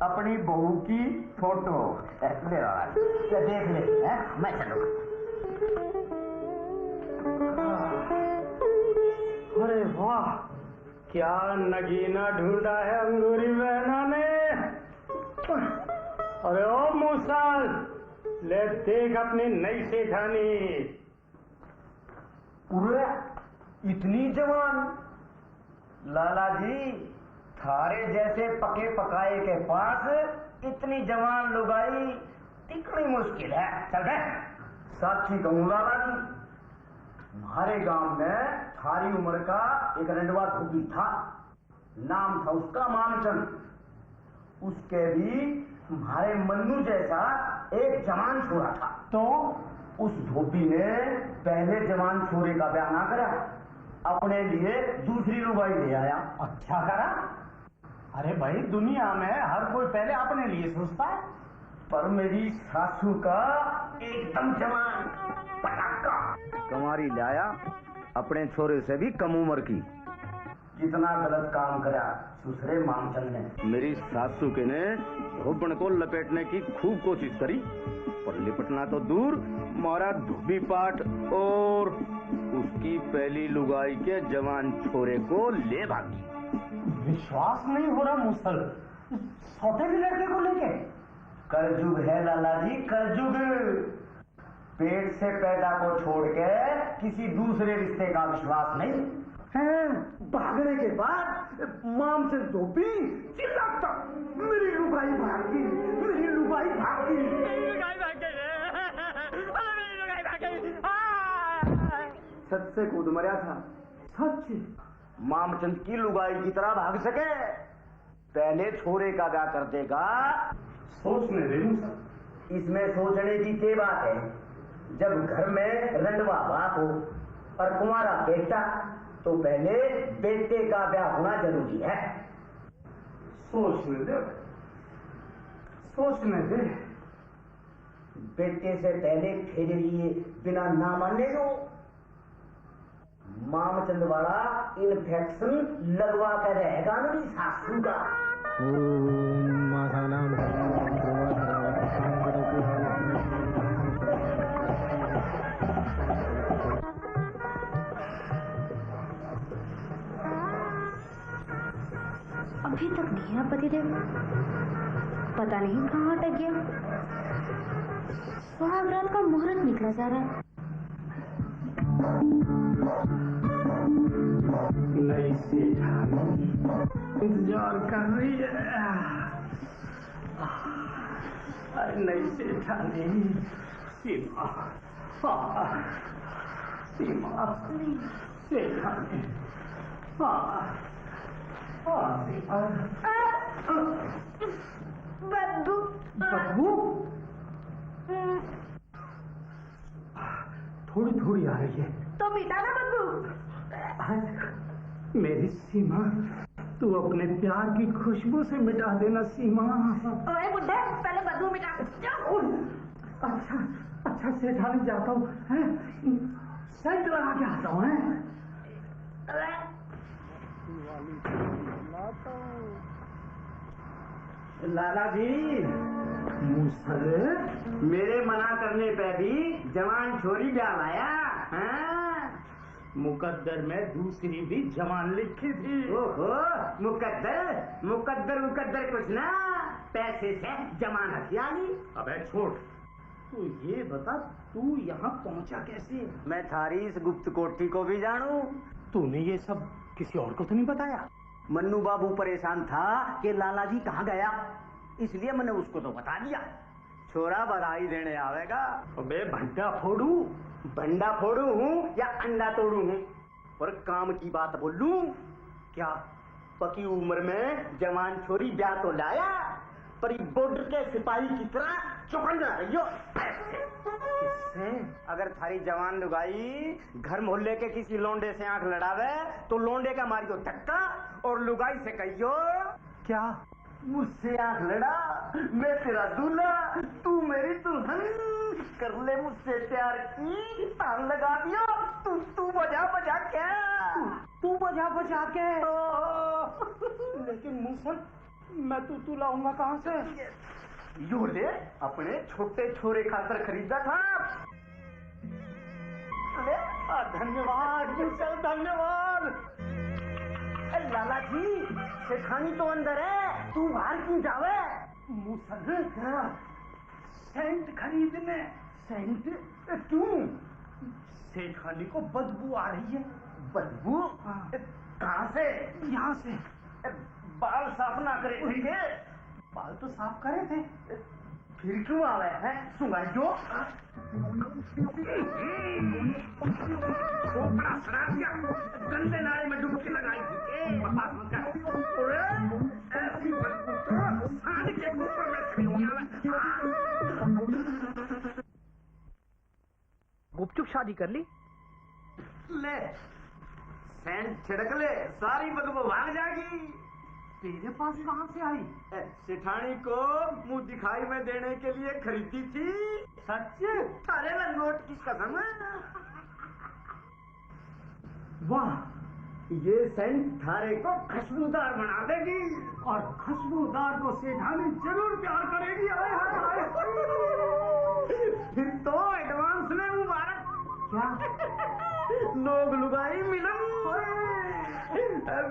अपनी बहू की फोटो। ले देख ले, मैं चलूंगा। अरे वाह, क्या नगीना ढूंढा है अंगूरी बहना ने। अरे ओ मूसल, ले देख अपनी नई सेठानी। इतनी जवान? लाला जी, थारे जैसे पके पकाए के पास इतनी जवान लुगाई टिकनी मुश्किल है। चल बे, साक्षी कहूँ लाला जी, हमारे गांव में थारी उम्र का एक रंडवा धोबी था, नाम था उसका मामचंद। उसके भी हमारे मन्नू जैसा एक जवान छोरा था। तो उस धोबी ने पहले जवान छोरे का ब्याह ना करा, अपने लिए दूसरी लुगाई ले आया। अच्छा करा। अरे भाई, दुनिया में हर कोई पहले अपने लिए सोचता है। पर मेरी सासू का एकदम जवान पटाखा कमारी लाया, अपने छोरे से भी कम उम्र की। कितना गलत काम करा दूसरे मामचंद ने। मेरी सासू के ने धोबन को लपेटने की खूब कोशिश करी, पर लिपटना तो दूर, मारा धोबी पाट और उसकी पहली लुगाई के जवान छोरे को ले भागी। विश्वास नहीं हो रहा मूसल, सौतेली लड़के को लेके। कलयुग है लाला जी, कलयुग। पेट से पैदा को छोड़ के किसी दूसरे रिश्ते का विश्वास नहीं है। भागने के बाद मामचंद धोबी चिल्लाता, मेरी लुगाई भागी, मेरी लुगाई भागी, मेरी लुगाई भागी, मेरी लुगाई भागी। सच से कूद मरा था। सच? मामचंद की लुगाई की तरह भाग सके, पहले छोरे का ब्याह कर देगा। सोचने दे। इसमें सोचने की क्या बात है, जब घर में रंडवा बाप हो और कुंवारा बेटा, तो पहले बेटे का ब्याह होना जरूरी है। सोचने दे, सोचने दे। बेटे से पहले तेरे लिए बिना ना मानने दो। मामचंद वाला इन्फेक्शन लगवा कर रहेगा मेरी सासू का। अभी तक नहीं है पतिदेव, पता नहीं कहाँ अटक गया। सुहागरात का मुहूर्त निकला जा रहा है। नई सेठानी इंतजार कर रही है। नई सेठानी सीमा, सीमा सेठानी, बदबू बदबू थोड़ी थोड़ी आ रही है। तो मिटा ना बदबू। मेरी सीमा, तू अपने प्यार की खुशबू से मिटा देना सीमा। ओए बुड्ढे, पहले बदबू मिटा। अच्छा अच्छा सेठानी, जाता हूँ, सेंट लगा के आता हूँ। लाला जी, मूसल, मेरे मना करने पे भी जवान छोरी ब्याह लाया। मुकद्दर में दूसरी भी जवान लिखी थी। ओहो, मुकद्दर मुकद्दर मुकद्दर कुछ ना, पैसे से जवान हथियारी। अबे छोड़, तू ये बता, तू यहाँ पहुँचा कैसे? मैं थारी इस गुप्त कोठी को भी जानू। तूने ये सब किसी और को तो नहीं बताया? मन्नू बाबू परेशान था कि लाला जी कहाँ गया, इसलिए मैंने उसको तो बता दिया। छोरा बधाई देने आवेगा। अबे भंडा फोड़ू? भंडा फोड़ू हूँ या अंडा तोड़ू हूँ, और काम की बात बोलूं क्या? पकी उम्र में जवान छोरी ब्याह तो लाया, पर बॉर्डर के सिपाही की तरह चौकड़ जा रही हो। किससे? अगर थारी जवान लुगाई घर मोहल्ले के किसी लोंडे से आंख लड़ावे, तो लोंडे का मारियो धक्का और लुगाई से कहियो, क्या मुझसे आंख लड़ा, मैं तेरा दूल्हा, तू मेरी दुल्हन, कर ले मुझसे प्यार की, तान लगा दिया, तू बजा बजा के, तू बजा बजा के। लेकिन मूसल, मैं तू लाऊंगा कहाँ से? यू ले, अपने छोटे छोरे खातर खरीदा था। धन्यवाद मूसल, धन्यवाद। लाला जी, सेठानी तो अंदर है, तू बाहर क्यों जावे? मुसल सेंट खरीदने। सेंट? क्यों? सेठानी को बदबू आ रही है। बदबू? कहाँ से? यहाँ से। बाल साफ ना करे, ठीक है? बाल तो साफ करे थे, फिर क्यों आवे है? सुनाई जो। बड़ा शराब किया, गंदे नाले में डुबकी लगाई थी। बकवास मत कर। ऐसी बदबू तो सांड के ऊपर में खड़ी हुई है। गुपचुप शादी कर ली? ले, सेंट छिड़क ले, सारी बदबू भाग जाएगी। तेरे पास कहाँ से आई? सेठानी को मुंह दिखाई में देने के लिए खरीदी थी। सच? अरे लंगोट की कसम। वाह, ये सेंट थारे को खुशबूदार बना देगी। और खुशबूदार को सेठानी जरूर प्यार करेगी। हाय हाय हाय। फिर तो एडवांस में मुबारक। क्या? लोग लुगाई मिलन,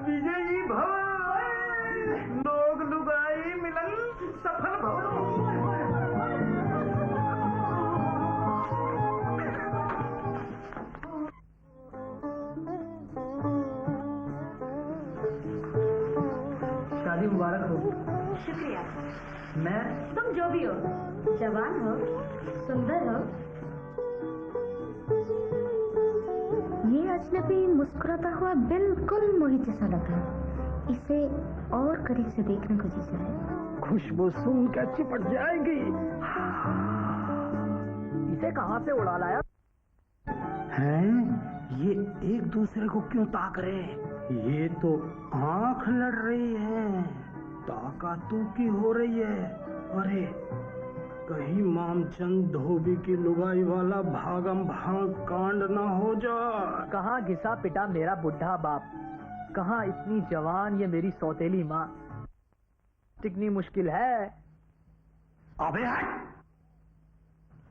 विजयी भव। लोग लुगाई मिलन सफल भव। शादी मुबारक हो। शुक्रिया। मैं तुम जो भी हो, जवान हो, सुंदर हो। ये अजनबी मुस्कुराता हुआ बिल्कुल मोहित जैसा लगा। इसे और करीब से देखने को जी चाहे। खुशबू सुन के चिपट जाएगी। इसे कहाँ से उड़ा लाया? हैं? ये एक दूसरे को क्यों ताक रहे? ये तो आंख लड़ रही है, ताकातूकी हो रही है। अरे कहीं मामचंद धोबी की लुगाई वाला भागम भाग कांड ना हो जा। कहाँ घिसा पिटा मेरा बुढ़ा बाप, कहाँ इतनी जवान ये मेरी सौतेली माँ। टिकनी मुश्किल है। अबे हट!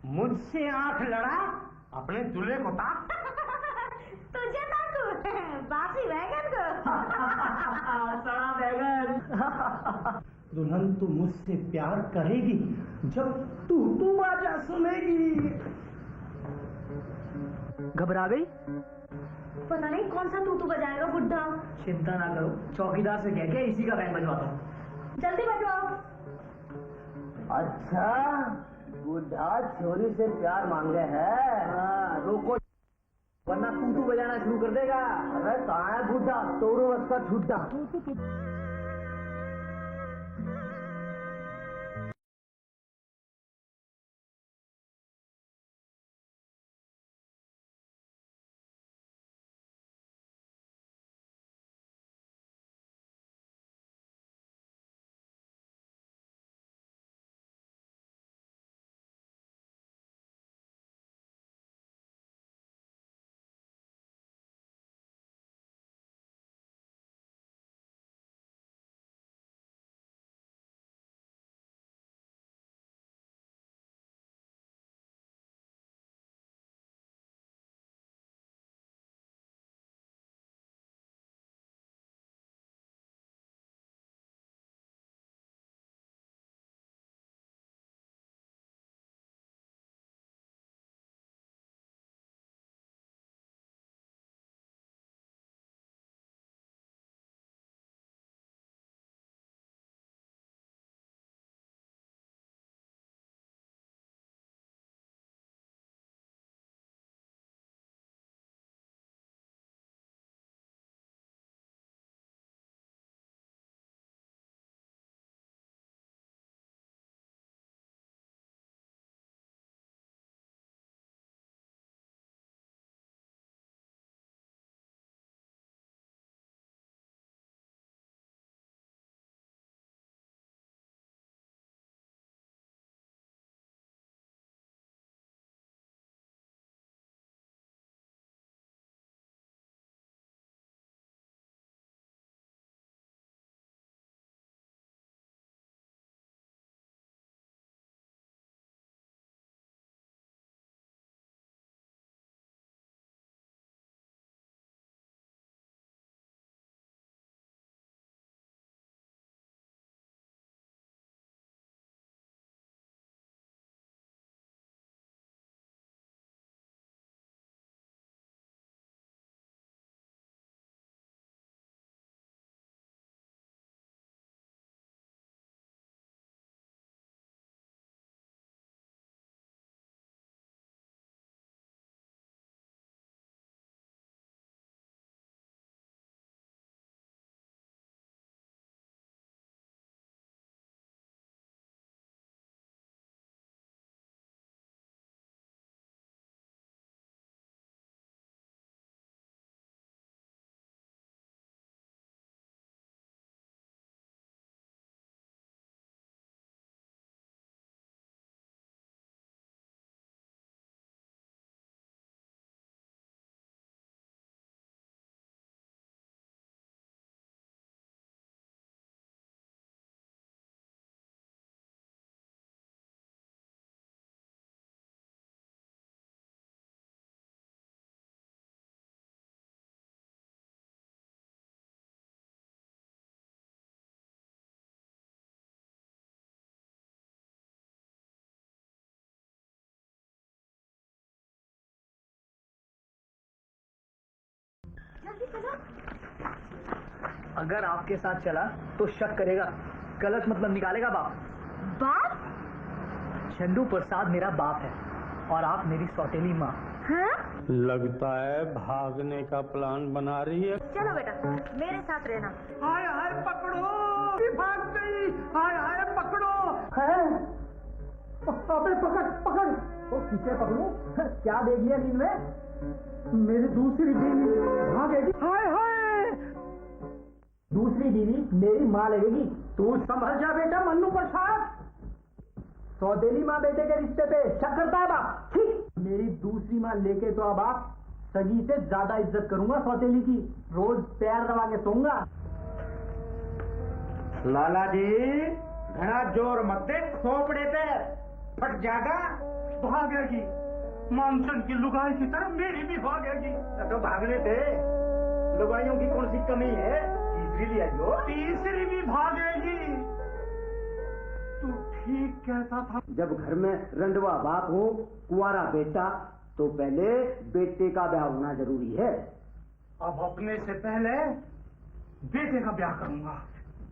मुझसे आंख लड़ा, अपने दूल्हे को ताक। तुझे ताकू, बासी बैगन को। सड़ा बैगन। दुल्हन तू मुझसे प्यार करेगी जब तू बाजा सुनेगी। घबरा गई? पता नहीं कौन सा तू बजाएगा बुड्ढा। चिंता ना करो, चौकीदार से कह के इसी का बैंड बजवाता हूँ। जल्दी बजवाओ। अच्छा, बुढ़ा छोरी से प्यार मांगे है। हाँ, रोको वरना तू बजाना शुरू कर देगा। अरे कहाँ है बुढ़ा? तोड़ो उसका छुट्टा। जल्दी चलो। अगर आपके साथ चला तो शक करेगा, गलत मतलब निकालेगा बाप। बाप? झंडू प्रसाद मेरा बाप है और आप मेरी सौतेली माँ। हाँ? लगता है भागने का प्लान बना रही है। चलो बेटा, मेरे साथ रहना। हाय हाय पकड़ो, भाग गई। हाय हाय पकड़ो। अबे पकड़ पकड़। तो किसे पकड़ूं? क्या देगी है नींद में? मेरी दूसरी बीवी भागेगी। हाय हाय। दूसरी बीवी मेरी माँ लगेगी। तू संभल जा बेटा मन्नू प्रसाद। सौतेली माँ बेटे के रिश्ते पे शक करता है बाप। ठीक, मेरी दूसरी माँ लेके तो अब आप सगी से ज्यादा इज्जत करूंगा सौतेली की। रोज पैर दबा के सोऊंगा। लाला जी घना जोर मत दे, खोपड़े पे फट जाएगा। भागेगी मानचंद की लुगाई की तरह मेरी भी भागेगी। तो भागने दे, लुगाइयों की कौन सी कमी है? तीसरी लिया जो। तीसरी भी भागेगी। तू ठीक कहता था। जब घर में रंडवा बाप हो, कुंवारा बेटा, तो पहले बेटे का ब्याह होना जरूरी है। अब अपने से पहले बेटे का ब्याह करूंगा।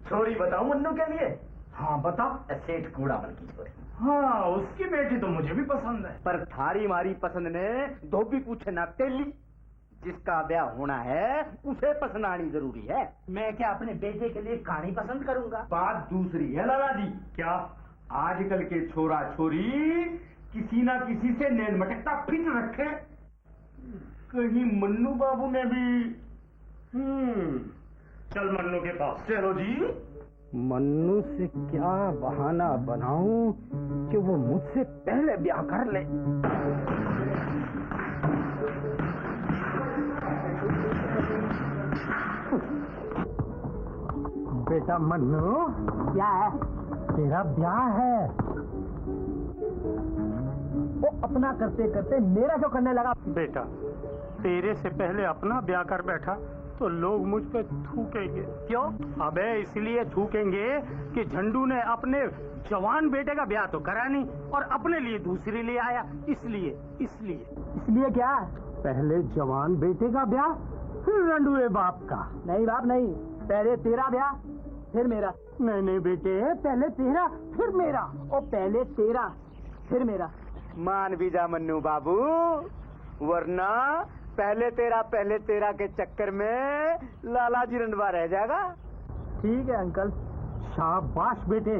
छोरी बताऊं मन्नू के लिए? हाँ बता। सेठ कूड़ामल की छोरी। हाँ उसकी बेटी तो मुझे भी पसंद है। पर थारी मारी पसंद ने धोबी पूछे ना तेली। जिसका ब्याह होना है उसे पसंद आनी जरूरी है। मैं क्या अपने बेटे के लिए कहानी पसंद करूंगा? बात दूसरी है लाला जी। क्या आजकल के छोरा छोरी किसी ना किसी से नैन मटकता फिट रखे। कहीं मन्नू बाबू ने भी। चल मन्नू के पास। चलो जी। मन्नू से क्या बहाना बनाऊं कि वो मुझसे पहले ब्याह कर ले। बेटा मन्नू, क्या है? तेरा ब्याह है। वो अपना करते करते मेरा क्यों करने लगा? बेटा तेरे से पहले अपना ब्याह कर बैठा तो लोग मुझ पे थूकेंगे। क्यों? अबे इसलिए थूकेंगे कि झंडू ने अपने जवान बेटे का ब्याह तो करा नहीं और अपने लिए दूसरी ले आया। इसलिए क्या? पहले जवान बेटे का ब्याह फिर रंडुए बाप का। नहीं बाप नहीं, पहले तेरा ब्याह फिर मेरा। नहीं बेटे, पहले तेरा फिर मेरा। और पहले तेरा फिर मेरा। मान भी जा मन्नू बाबू, वरना पहले तेरा के चक्कर में लाला जी रंडवा रह जाएगा। ठीक है अंकल। शाबाश बेटे,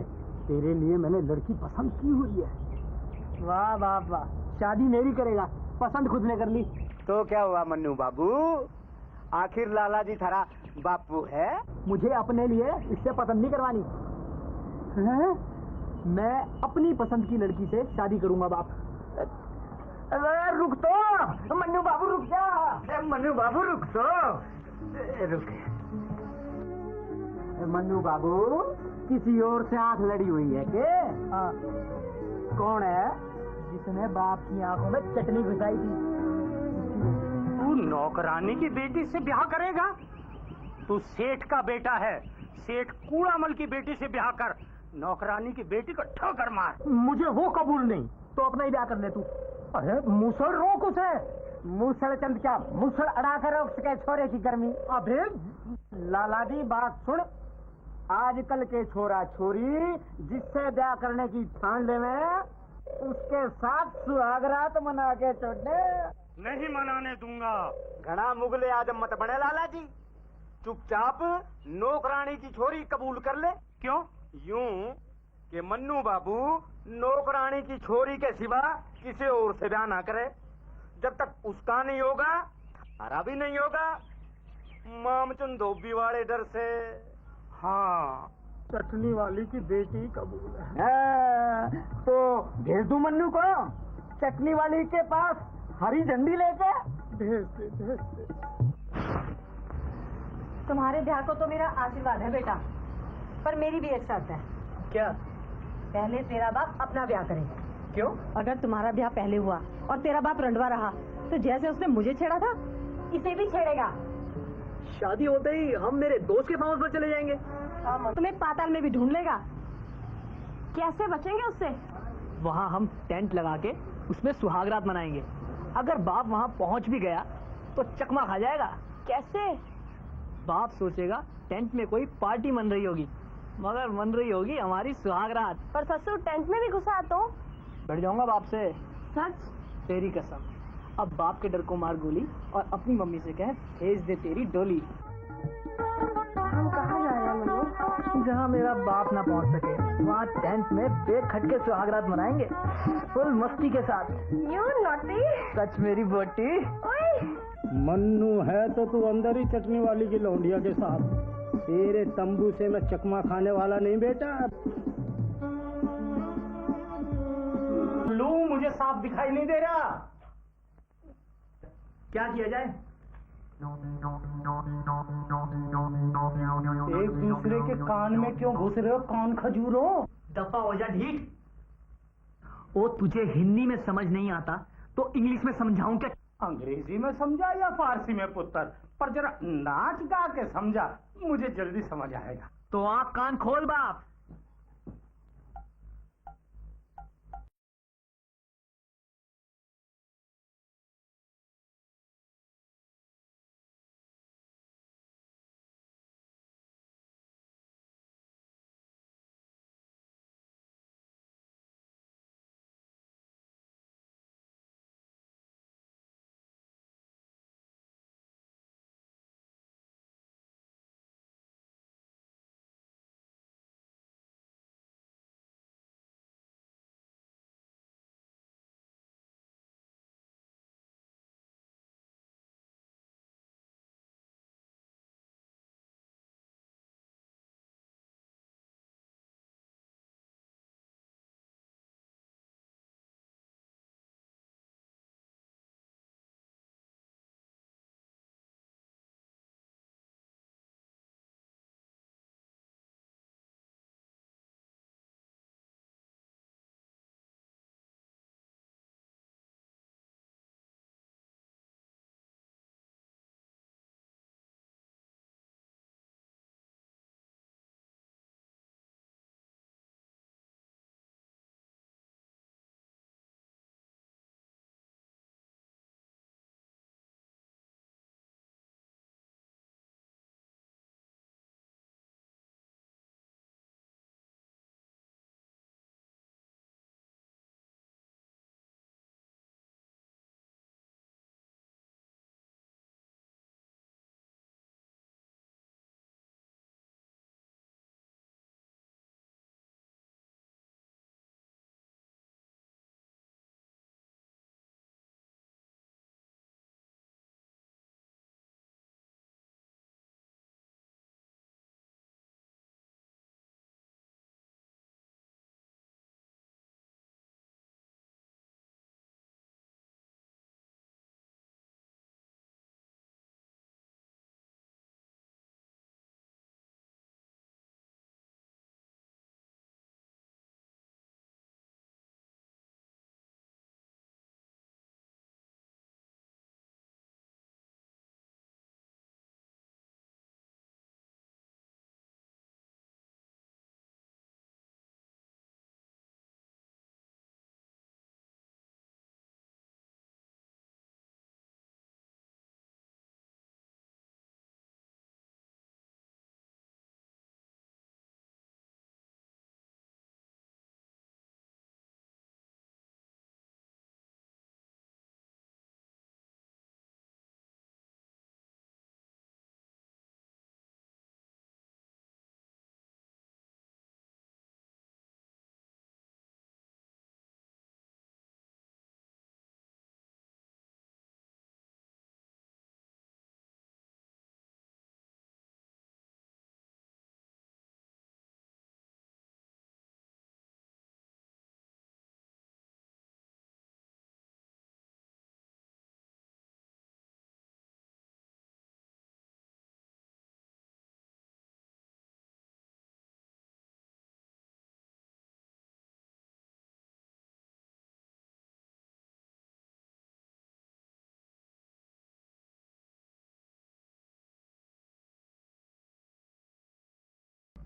तेरे लिए मैंने लड़की पसंद की हुई है। वाह बाप वाह, शादी मेरी करेगा, पसंद खुद ने कर ली। तो क्या हुआ मन्नू बाबू, आखिर लाला जी थारा बापू है। मुझे अपने लिए इससे पसंद नहीं करवानी है? मैं अपनी पसंद की लड़की से शादी करूंगा बाप। अरे रुक तो मन्नू बाबू, रुक जा। मन्नू बाबू रुक तो। रुक। मन्नू बाबू, किसी और से आंख लड़ी हुई है के? हाँ। कौन है जिसने बाप की आंखों में चटनी घुसाई थी? तू नौकरानी की बेटी से ब्याह करेगा? तू सेठ का बेटा है, सेठ कूड़ामल की बेटी से ब्याह कर। नौकरानी की बेटी को ठोकर मार। मुझे वो कबूल नहीं। तो अपना ही ब्याह कर ले तू। अरे मुसल रोक उसे। मूसल चंद क्या मूसल अड़ा कर रोक सके छोरे की गर्मी? अबे लाला जी बात सुन, आजकल के छोरा छोरी जिससे ब्याह करने की ठान ले में, उसके साथ सुहागरात मना के छोड़ने। नहीं मनाने दूंगा। घना मुगले आजम मत बने लाला जी, चुपचाप नौकरानी की छोरी कबूल कर ले। क्यों? यूं कि मन्नू बाबू नौकरानी की छोरी के सिवा किसी और से ब्याह ना करे। जब तक उसका नहीं होगा हमारा भी नहीं होगा, मामचंद धोबी वाले डर से। हाँ, चटनी वाली की बेटी कबूल है। तो भेज दूं मन्नू को चटनी वाली के पास हरी झंडी लेके? भेज दे। तुम्हारे ब्याह को तो मेरा आशीर्वाद है बेटा, पर मेरी भी एक शर्त है। क्या? पहले तेरा बाप अपना ब्याह करे। क्यों? अगर तुम्हारा ब्याह पहले हुआ और तेरा बाप रंडवा रहा तो जैसे उसने मुझे छेड़ा था इसे भी छेड़ेगा। शादी होते ही हम मेरे दोस्त के फार्म पर चले जाएंगे। तुम्हें पाताल में भी ढूंढ लेगा। कैसे बचेंगे उससे? वहाँ हम टेंट लगा के उसमें सुहागरात मनाएंगे। अगर बाप वहाँ पहुँच भी गया तो चकमा खा जाएगा। कैसे? बाप सोचेगा टेंट में कोई पार्टी मन रही होगी, मगर मन रही होगी हमारी सुहाग रात। पर ससुर टेंट में भी घुसा तो? बैठ जाऊंगा बाप से, सच? तेरी कसम। अब बाप के डर को मार गोली और अपनी मम्मी से कह भेज दे तेरी डोली। हम कहाँ जा रहे हैं मन्नू? जहाँ मेरा बाप ना पहुँच सके वहाँ टेंट में बेखटके सुहाग रात मनाएंगे, फुल मस्ती के साथ। You naughty. सच मेरी बोटी। ओए मन्नू है तो तू अंदर ही चटनी वाली की लौंडिया के साथ। तेरे तंबू से मैं चकमा खाने वाला नहीं बेटा। लू मुझे साफ दिखाई नहीं दे रहा। क्या किया जाए? एक दूसरे के कान में क्यों घुस रहे हो कान खजूरो? दफा हो जा ढीठ। ओ तुझे हिंदी में समझ नहीं आता तो इंग्लिश में समझाऊं क्या? अंग्रेजी में समझा या फारसी में पुत्र, पर जरा नाच गा के समझा, मुझे जल्दी समझ आएगा। तो आप कान खोल बाप।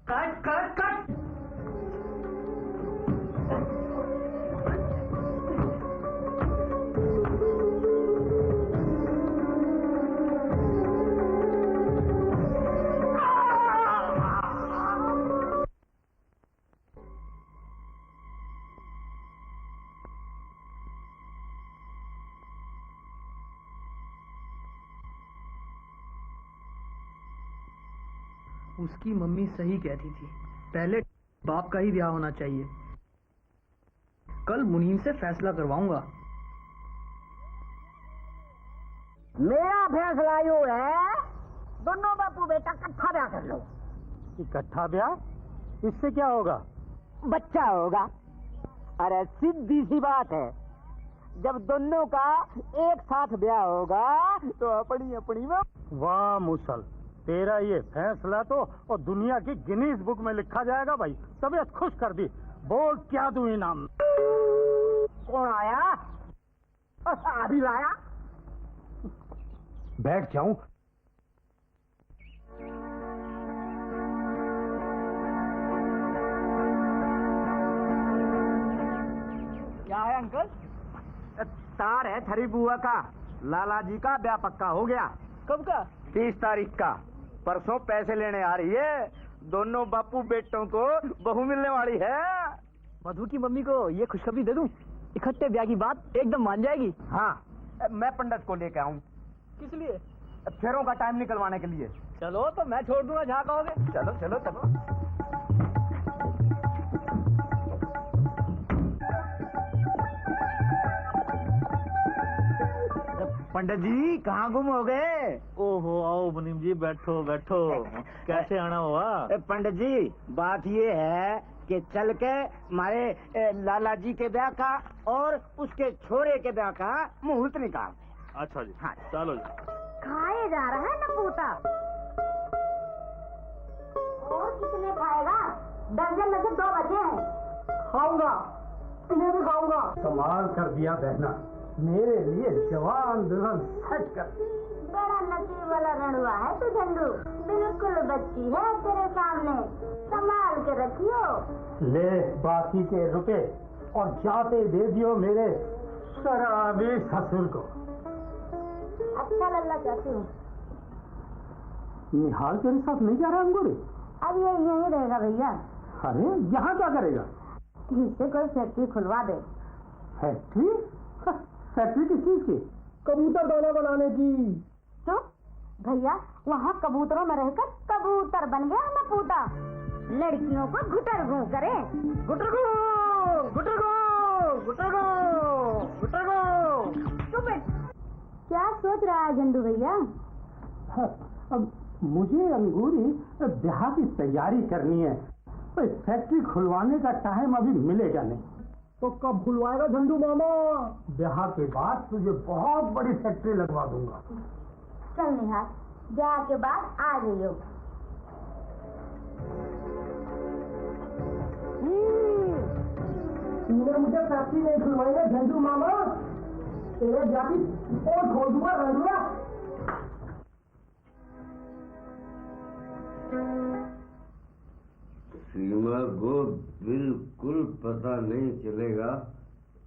Cut cut cut. उसकी मम्मी सही कहती थी, पहले बाप का ही ब्याह होना चाहिए। कल मुनीम से फैसला करवाऊंगा। मेरा फैसला यो है, दोनों बापू बेटा इकट्ठा ब्याह कर लो। इकट्ठा ब्याह? इससे क्या होगा? बच्चा होगा। अरे सीधी सी बात है, जब दोनों का एक साथ ब्याह होगा तो अपनी अपनी में। वाह मुसल, तेरा ये फैसला तो और दुनिया की गिनीज बुक में लिखा जाएगा भाई। तबीयत खुश कर दी। बोल क्या दूं इनाम? कौन आया? अभी लाया। बैठ जाऊं? क्या है अंकल? तार है थरी बुआ का। लाला जी का ब्याह पक्का हो गया। कब का? 30 तारीख का। परसों पैसे लेने आ रही है। दोनों बापू बेटों को बहू मिलने वाली है। मधु की मम्मी को ये खुशखबरी दे दूं? इकट्ठे ब्याह की बात एकदम मान जाएगी। हाँ, मैं पंडित को लेके आऊं। किस लिए? फेरों का टाइम निकलवाने के लिए। चलो तो मैं छोड़ दूंगा जहाँ कहोगे। चलो चलो चलो। पंडित जी कहाँ गुम हो गए? ओहो, आओ मुनीम जी, बैठो बैठो। कैसे आना हुआ? पंडित जी, बात ये है कि चल के हमारे लाला जी के ब्याह का और उसके छोरे के ब्याह का मुहूर्त निकाल। अच्छा जी, हाँ। चलो जी। खाए जा रहा है न पूता। और कितने खाएगा? दर्जन में से 2 बचे हैं। खाऊंगा, मैं भी खाऊंगा। कमाल कर दिया बहना, मेरे लिए जवान दुल्हन सेट कर। बड़ा नसीब वाला रणुआ है तू झंडू। बिल्कुल बच्ची है तेरे सामने, संभाल के रखियो। ले बाकी के रुपए और जाते दे दियो मेरे शराबी ससुर को। अच्छा लल्ला चाहती हूँ। निहाल तेरे साथ नहीं जा रहा अंगूरी? अब ये यहीं रहेगा भैया। अरे यहाँ क्या करेगा? इससे कोई फैक्ट्री खुलवा दे। फैक्ट्री? फैक्ट्री किस चीज की? कबूतर दाना बनाने की। तो भैया वहाँ कबूतरों में रहकर कबूतर बन गया न पूता। लड़कियों को घुटर घू करे। गुटर गो, गुटर गो, गुटर गो, गुटर गो। क्या सोच रहा है झंडू भैया? अब मुझे अंगूरी ब्याह की तैयारी करनी है। तो फैक्ट्री खुलवाने का टाइम अभी मिलेगा नहीं। तो कब खुलवाएगा झंडू मामा? ब्याह के बाद तुझे बहुत बड़ी फैक्ट्री लगवा दूंगा। चल निहाल, ब्याह के बाद आ जाइयो। तूने मुझे फैक्ट्री नहीं खुलवाएगा झंडू मामा, तेरे जाति और खोल दूंगा रंगूंगा। सीमा को बिल्कुल पता नहीं चलेगा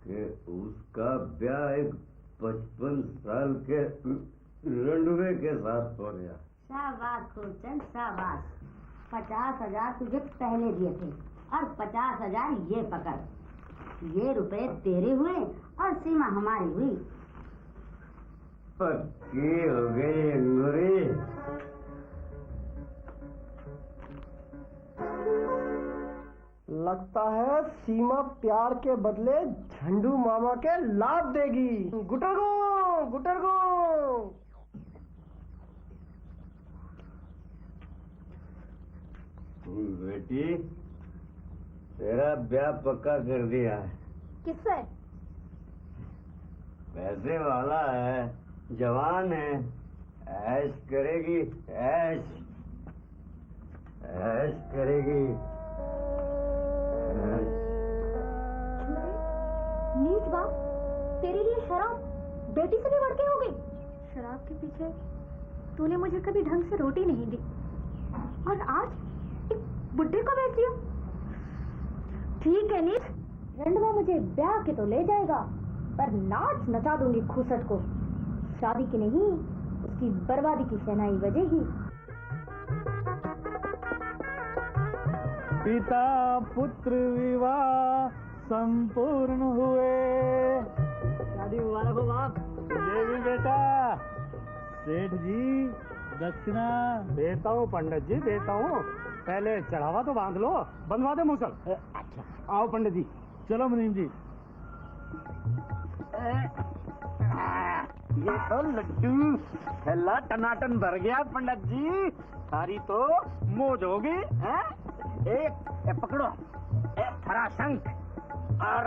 कि उसका ब्याह एक 55 साल के रंडुए के साथ हो गया। शाबाश खूबचंद शाबाश। 50,000 तुझे पहले दिए थे और 50,000 ये पकड़। ये रुपए तेरे हुए और सीमा हमारी हुई। पक्की हो गई अंगूरी। लगता है सीमा प्यार के बदले झंडू मामा के लाभ देगी। गुटर गो, गुटर गो। बेटी, तेरा ब्याह पक्का कर दिया है। किससे? पैसे वाला है, जवान है, ऐश करेगी, ऐश ऐश करेगी। नीच बात, तेरे लिए शराब बेटी से भी बढ़ के हो गई। शराब के पीछे तूने मुझे कभी ढंग से रोटी नहीं दी और आज एक बुड्ढे को बेच दिया। ठीक है नीच, रंडवा मुझे ब्याह के तो ले जाएगा, पर नाच नचा दूंगी खूसट को। शादी की नहीं, उसकी बर्बादी की शहनाई बजेगी। पिता पुत्र विवाह संपूर्ण हुए। शादी मुबारक हो बाप। ये भी बेटा। सेठ जी, दक्षिणा देता हूँ पंडित जी, देता हूँ। पहले चढ़ावा तो बांध लो, बंधवा दे मुसल। अच्छा आओ पंडित जी। चलो मुनीम जी। ये तो लड्डू थैला टनाटन भर गया पंडित जी, सारी तो मौज होगी। एक पकड़ो, एक थरा शंख और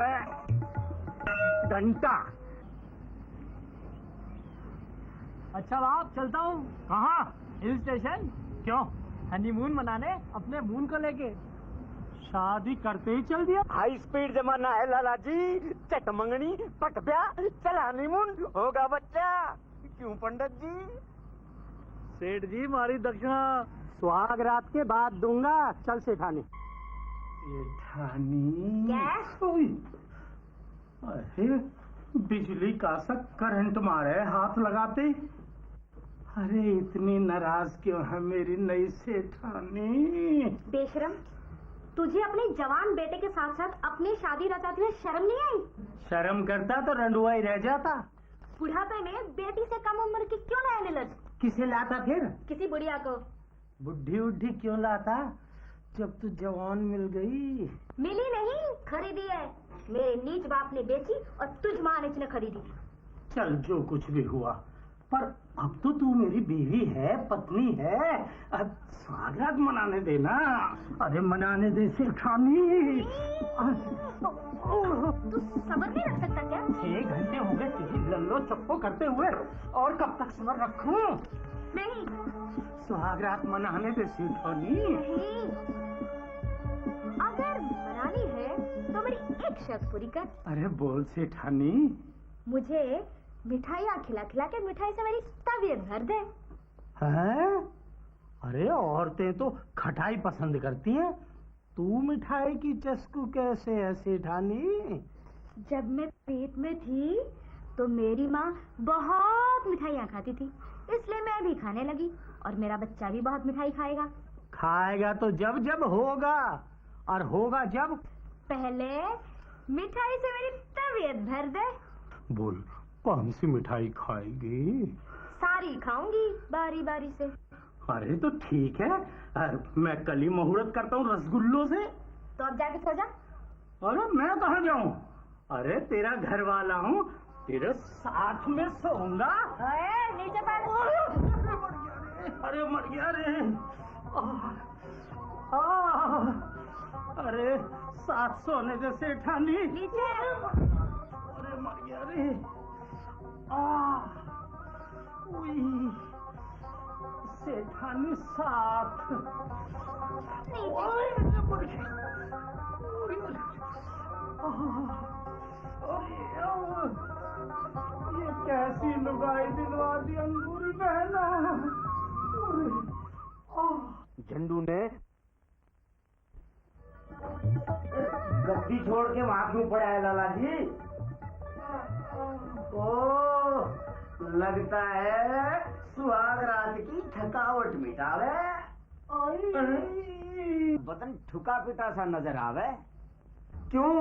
घंटा। अच्छा बाप, चलता हूँ। कहाँ? Hill station. क्यों? हनीमून मनाने अपने मून को लेके। शादी करते ही चल दिया। हाई स्पीड जमाना है लाला जी, चट मंगनी पट ब्याह, चल हनीमून, होगा बच्चा। क्यों पंडित जी? सेठ जी मारी दक्षिणा। सुहाग रात के बाद दूंगा। चल सेठानी। सेठानी अरे बिजली का सा करंट मारे हाथ लगाते। अरे इतनी नाराज क्यों है मेरी नई सेठानी? बेशरम, तुझे अपने जवान बेटे के साथ साथ अपनी शादी रचाते हुए शर्म नहीं आई? शर्म करता तो रंडुआ ही रह जाता। बुढ़ापे में बेटी से कम उम्र की क्यों लाया नीलज? किसे लाता फिर? किसी बुढ़िया को। बुढ़ी उड्ढी क्यों लाता जब तू जवान मिल गई? मिली नहीं, खरीदी है। मेरे नीच बाप ने बेची और तुझ मानिच ने खरीदी। चल जो कुछ भी हुआ, पर अब तो तू मेरी बीवी है, पत्नी है। अब स्वागत मनाने देना। अरे मनाने दे सेठानी। तू सब्र नहीं रख सकता क्या? 6 घंटे हो गए तेरी लल्लो चप्पो करते हुए, और कब तक सब्र रखूं? नहीं। सुहागरात मनाने दे सेठानी। नहीं, अगर मनानी है तो मेरी एक शर्त पूरी कर। अरे बोल सेठानी। मुझे मिठाइयाँ खिला खिला के मिठाई से मेरी तबीयत भर दे। हैं? अरे औरतें तो खटाई पसंद करती हैं, तू मिठाई की चस्कू कैसे है सेठानी? जब मैं पेट में थी तो मेरी माँ बहुत मिठाइयाँ खाती थी, इसलिए मैं भी खाने लगी और मेरा बच्चा भी बहुत मिठाई खाएगा। खाएगा तो जब जब होगा, और होगा जब। पहले मिठाई से मेरी तबीयत भर दे। बोल कौन सी मिठाई खाएगी? सारी खाऊंगी बारी बारी से। अरे तो ठीक है, मैं कल ही मुहूर्त करता हूँ रसगुल्लों से। तो अब जाके सो जा। अरे मैं कहाँ जाऊँ? अरे तेरा घर वाला हूँ, तेरे साथ में सोऊंगा। नीचे पैर। अरे मर गया रे। अरे साथ सोने दे सेठानी। नीचे। अरे मर गया रे। सेठानी साथ। ये कैसी लुगाई दिलवा दी अंगूरी बहना। झंडू ने गद्दी छोड़ के वहां क्यों पड़ा है लाला जी? ओ लगता है सुहाग रात की थकावट मिटावे, बदन ठुका पिटा सा नजर आवे। क्यों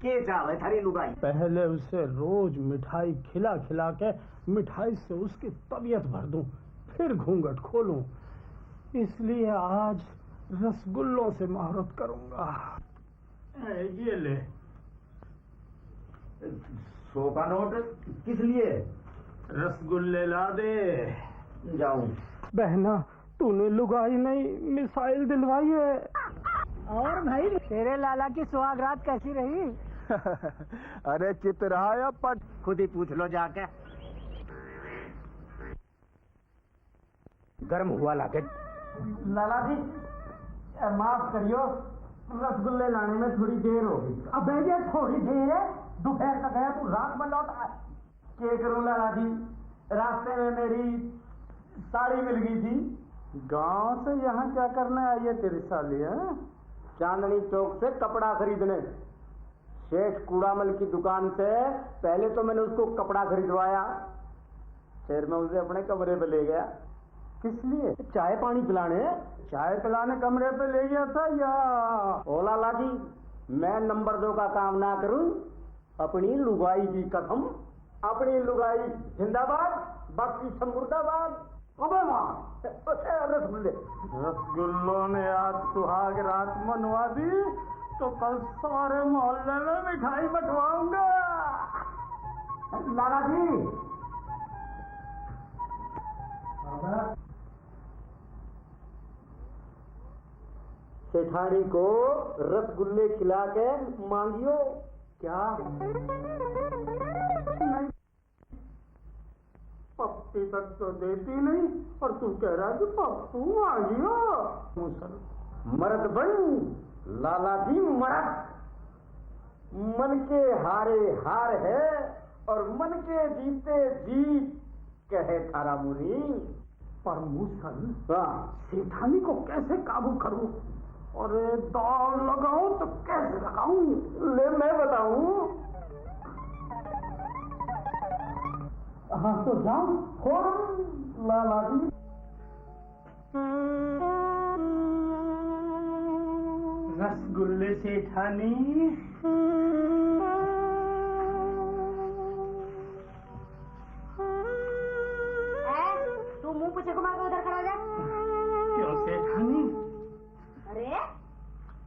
के चावे थारी लुगाई? पहले उसे रोज मिठाई खिला खिला के मिठाई से उसकी तबीयत भर दूं, फिर घूंघट खोलूं। इसलिए आज रसगुल्लों से मुहूर्त करूंगा। ये ले 100 का नोट। किस लिए? रसगुल्ले ला दे। जाऊं? बहना तूने लुगाई नहीं मिसाइल दिलवाई है। और भाई तेरे लाला की सुहागरात कैसी रही? अरे चितराया पट, खुद ही पूछ लो जाके। गर्म हुआ लाके। लाला जी माफ करियो, रसगुल्ले लाने में थोड़ी देर हो गई। अब ये थोड़ी देर है, दोपहर तक गया तू रात में लौटा। क्या करूं लाला जी, रास्ते में मेरी साड़ी मिल गई थी। गांव से यहाँ क्या करने आई है तेरी साली? है चांदनी चौक से कपड़ा खरीदने। शेष कूड़ामल की दुकान से पहले तो मैंने उसको कपड़ा खरीदवाया, फिर मैं उसे अपने कमरे पे ले गया। किस लिए? चाय पानी पिलाने। चाय पिलाने कमरे पे ले गया था या? ओ लाला जी, मैं नंबर 2 का काम ना करूं, अपनी लुगाई की कसम। अपनी लुगाई जिंदाबाद, बाकी सब मुर्दाबाद। अबे मार रसगुल्ले। रसगुल्लों ने आज सुहाग रात मनवा दी तो कल सारे मोहल्ले में मिठाई बंटवाऊंगा। लाला जी, सेठानी को रसगुल्ले खिला के मांगियो। क्या? नहीं, पप्पी तक तो देती नहीं और तू कह रहा कि पप्पू मांगियो। मर्द बन लाला जी, मर्द। मन के हारे हार है और मन के जीते जीत कहे थारा मुनि। पर मूसल हाँ, सेठानी को कैसे काबू करूं? और दौड़ लगाऊं तो कैसे लगाऊं? ले मैं बताऊं। हाँ तो जाओ खोल लाला जी। रसगुल्ले सेठानी। तू मुंह पूछे घुमा के उधर खड़ा हो जा। क्यों सेठानी? अरे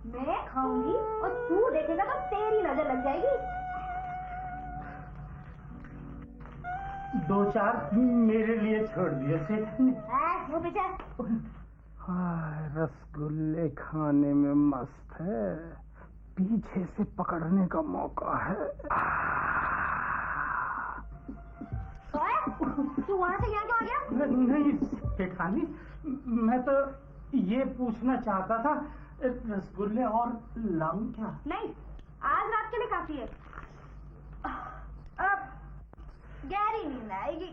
मैं खाऊंगी और तू देखेगा तो तेरी नजर लग जाएगी। 2-4 मेरे लिए छोड़ दिए सेठानी। मुंह पीछे। हाय, रसगुल्ले खाने में मस्त है, पीछे से पकड़ने का मौका है। तू वहाँ से यहाँ क्यों आ गया? नहीं सेठानी, मैं तो ये पूछना चाहता था, रसगुल्ले और लाऊं क्या? नहीं, आज रात के लिए काफी है। अब गहरी नींद आएगी।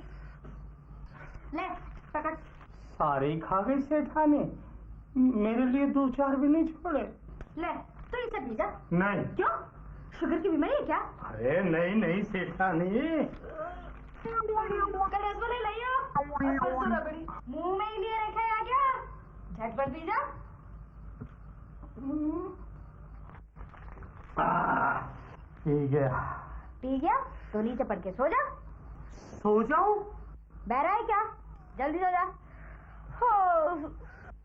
ले पकड़। सारे ही खा गई सेठानी, मेरे लिए 2-4 भी नहीं छोड़े। ले तू इसे पी जा। नहीं। क्यों? शुगर की बीमारी है क्या? अरे नहीं नहीं सेठानी। कल रसगुल्ले लाइयो। मुंह में ही लिए रखा है क्या? झटपट पी जा। पी गया। पी गया तो नीचे पड़ के सो जा। सो जाऊं? बहरा है क्या? जल्दी सो जा।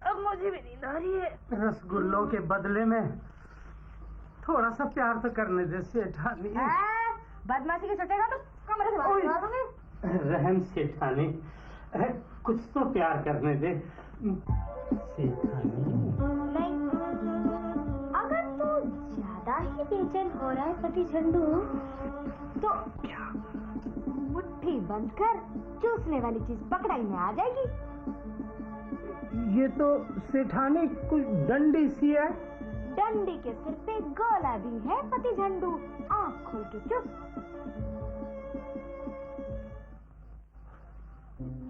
अब मुझे भी नींद आ रही है। रसगुल्लों के बदले में थोड़ा सा प्यार तो करने दे सेठानी। बदमाशी की सोचेगा तो कमरे से बाहर निकाल दूंगी। रहम सेठानी, कुछ तो प्यार करने दे सेठानी। नहीं, अगर तू ज्यादा ही बेचैन हो रहा है पति झंडू, तो क्या? मुट्ठी बंद कर, चूसने वाली चीज पकड़ाई में आ जाएगी। ये तो सेठानी कुछ डंडी सी है। डंडी के सिर पे गोला भी है पति झंडू। आँख खोल के चुप।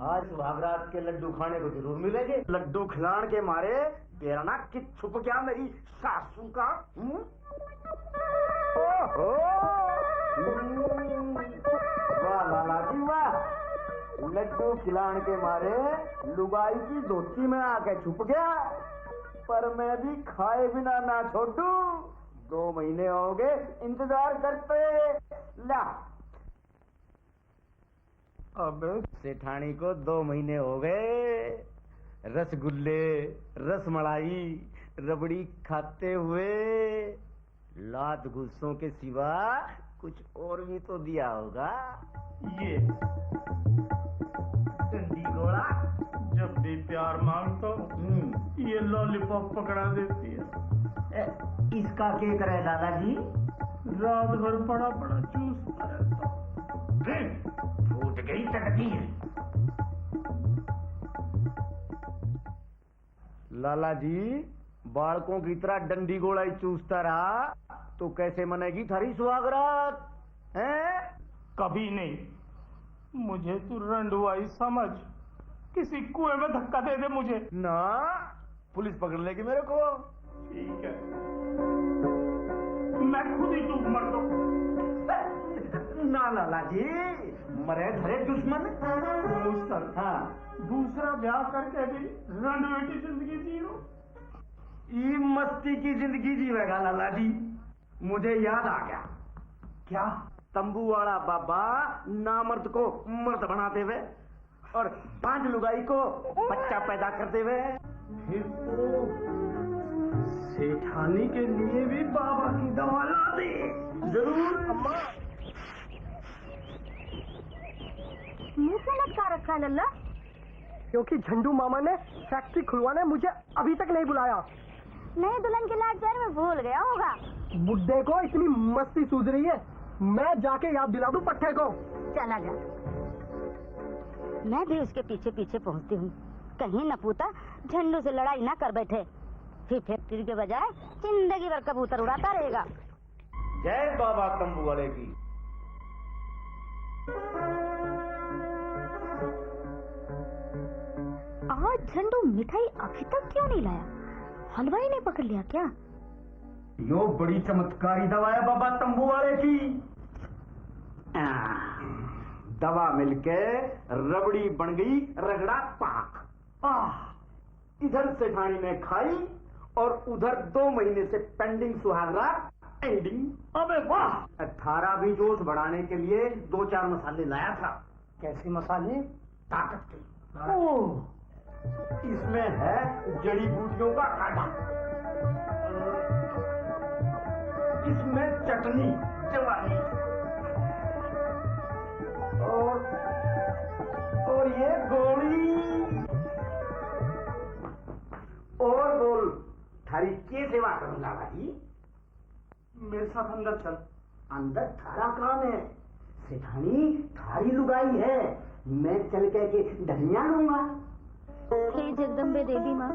आज सुहागरात के लड्डू खाने को जरूर मिलेंगे। लड्डू खिलाने के मारे तेरा ना कित छुप गया मेरी सासू का। ओहो, वाह लाला जी वाह। लड्डू खिलाने के मारे लुगाई की धोती में आके छुप गया, पर मैं भी खाए बिना ना छोड़ू। 2 महीने हो गए इंतजार करते। ला अब सेठानी को 2 महीने हो गए रसगुल्ले, रसमलाई, रबड़ी खाते हुए। लात गुस्सों के सिवा कुछ और भी तो दिया होगा। ये डंडी घोड़ा जब भी प्यार मांगतो ये लॉलीपॉप पकड़ा देती है। इसका क्या करे दादाजी? रात भर पड़ा पड़ा चूसता रहता। फूट गई तकदीर। लाला जी, बालकों की तरह डंडी गोला ही चूसता रहा तो कैसे मनेगी थारी सुहागरात? हैं? कभी नहीं। मुझे तू रंडुआई समझ, किसी कुएं में धक्का दे दे मुझे। ना, पुलिस पकड़ लेगी मेरे को। ठीक है, मैं खुद ही डूब मर दो। ना लाला जी, मरे धरे दुश्मन। सर, हाँ, दूसरा ब्याह करके भी रंडुए की जिंदगी जी लो। ये मस्ती की जिंदगी जीवेगा लाला जी। मुझे याद आ गया। क्या? तंबू वाला बाबा नामर्द को मर्द बनाते हुए। और 5 लुगाई को बच्चा पैदा कर देवे। फिर तो सेठानी के लिए भी बाबा की दवा ला दे। जरूर अम्मा। मुंह से लटका रखा है लल्ला? क्योंकि झंडू मामा ने फैक्ट्री खुलवाने मुझे अभी तक नहीं बुलाया। नहीं, दुल्हन के लाड प्यार में भूल गया होगा। बुड्ढे को इतनी मस्ती सूझ रही है, मैं जाके याद दिला दूं पट्टे को। चला जा, मैं भी उसके पीछे पीछे पहुंचती हूँ। कहीं नपूता झंडू से लड़ाई ना कर बैठे, फिर फैक्ट्री के बजाय जिंदगी भर कबूतर उड़ाता रहेगा। जय बाबा तंबू वाले की। आज झंडू मिठाई अभी तक क्यों नहीं लाया? हलवाई ने पकड़ लिया क्या? यो बड़ी चमत्कारी दवा है बाबा तंबू वाले की। दवा मिलके रबड़ी बन गई रगड़ा पाक। इधर सेठानी ने खाई और उधर 2 महीने से पेंडिंग सुहागरात एंडिंग। अबे वाह! 18 भी जोश बढ़ाने के लिए 2-4 मसाले लाया था। कैसे मसाले? ताकत के। ओह, इसमें है जड़ी बूटियों का काढ़ा, इसमें चटनी जवानी और ये गोली। और बोल, थारी के सेवा करूंगा भाई? मेरे साथ अंदर चल। अंदर थारा काम है, सेठानी थारी लुगाई है, मैं चल के धनिया लूंगा। हे जगदम्बे देवी माँ,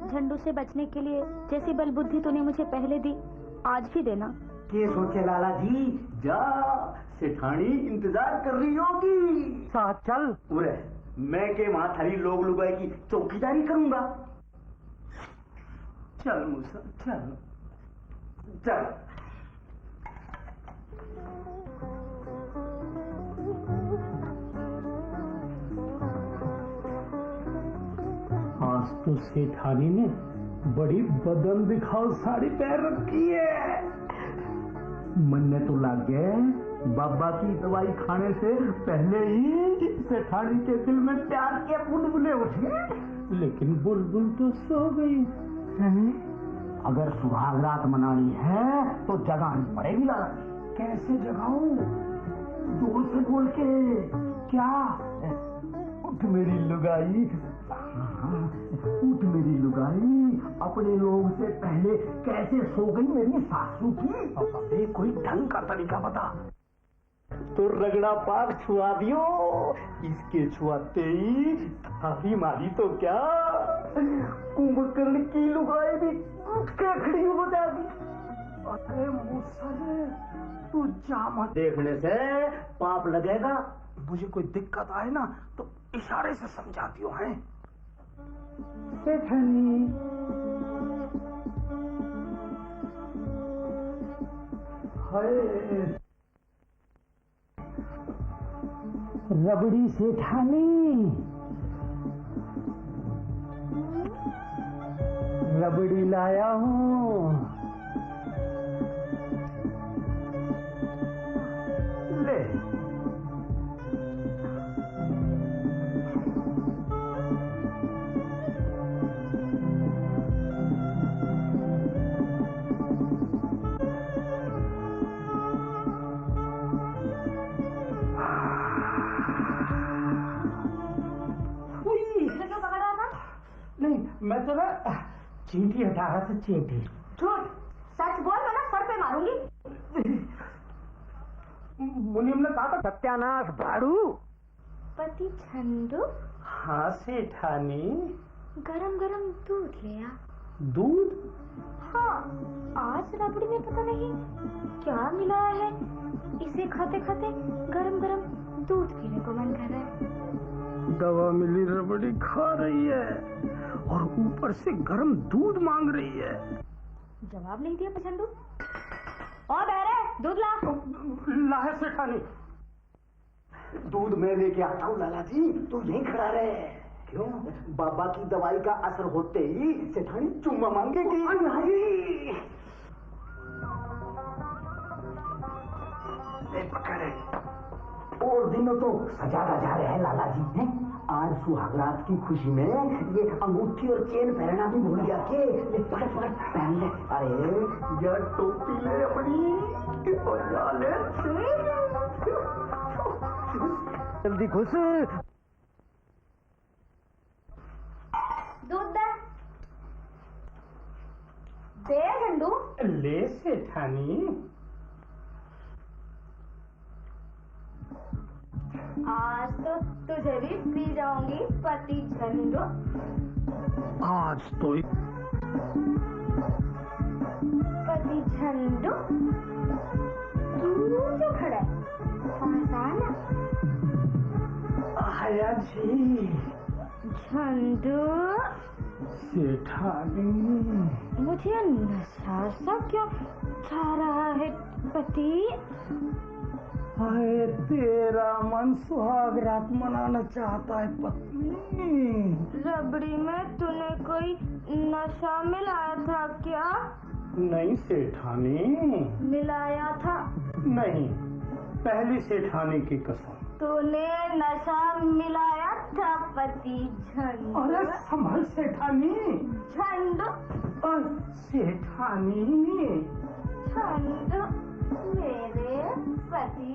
झंडू से बचने के लिए जैसी बल बुद्धि तूने मुझे पहले दी, आज भी देना। के सोचे लाला जी, जा सेठानी इंतजार कर रही होगी। साथ चल। उरे, मैं के वहां थारी लोग लुगाई की चौकीदारी करूंगा। चल मूसा, चल चल। आज तो सेठानी ने बड़ी बदन दिखाओ साड़ी पहन रखी है। मन ने तो लग गया बाबा की दवाई खाने से पहले ही सेठानी के दिल में प्यार के बुलबुले उठे, लेकिन बुलबुल तो सो गई। अगर सुहागरात मनानी है तो जगानी पड़ेगी लाला। कैसे जगाऊं? जोर से बोल के। क्या? उठ मेरी लुगाई, उठ मेरी लुगाई, अपने लोग से पहले कैसे सो गई मेरी सासू की? अबे कोई ढंग का तरीका बता। तो रगड़ा पाक छुआ दियो, इसके छुआते ही थारी मारी तो क्या कुंभकर्ण की लुगाई भी उठ के खड़ी हो जाएगी। अरे मुसले, तू जा मत। देखने से पाप लगेगा। मुझे कोई दिक्कत आए ना तो इशारे से समझाती हो है। सेठानी, हाय रबड़ी सेठानी, रबड़ी लाया हूँ, ले। नहीं, मैं तो ना चींटी हटा रहा था, चींटी। झूठ, सच बोल वरना सर पे मारूंगी। मुनीम ने कहा था सत्यानाश भाड़ू। पति झंडू, हाँ सेठानी। गरम गरम दूध ले आ। दूध? हाँ, आज रबड़ी में पता नहीं क्या मिला है, इसे खाते खाते गरम गरम दूध पीने को मन कर रहा है। दवा मिली रबड़ी खा रही है और ऊपर से गरम दूध मांग रही है। जवाब नहीं दिया झंडू। और बहरे, दूध ला। लाहे सेठानी। दूध मैं लेके आता हूँ लाला जी, तू यहीं खड़ा रहे। क्यों? बाबा की दवाई का असर होते ही सेठानी चुम्मा मांगेगी। ले पकड़े। और दिनों तो सजाता जा रहे हैं लाला जी हैं। आज सुहागरात की खुशी में ये अंगूठी और चेन पहनना भी भूल गया के ये पकड़ पकड़ पहन ले। अरे यार टोपी ले अपनी और ले जल्दी घुस। दूध दे झंडू। ले सेठानी। आज तो तुझे भी पी जाऊंगी पति झंडू। आज तो पति झंडू तू जो खड़ा है फसाना। आया जी। झंडू सेठानी। मुझे नशा सा क्यों छा रहा है पति? हाय तेरा मन सुहाग रात मनाना चाहता है पत्नी। रबड़ी में तूने कोई नशा मिलाया था क्या? नहीं सेठानी। मिलाया था? नहीं, पहली सेठानी की कसम। तूने नशा मिलाया था पति झंडू। अरे संभल सेठानी। झंडू सेठानी। झंडू मेरे पति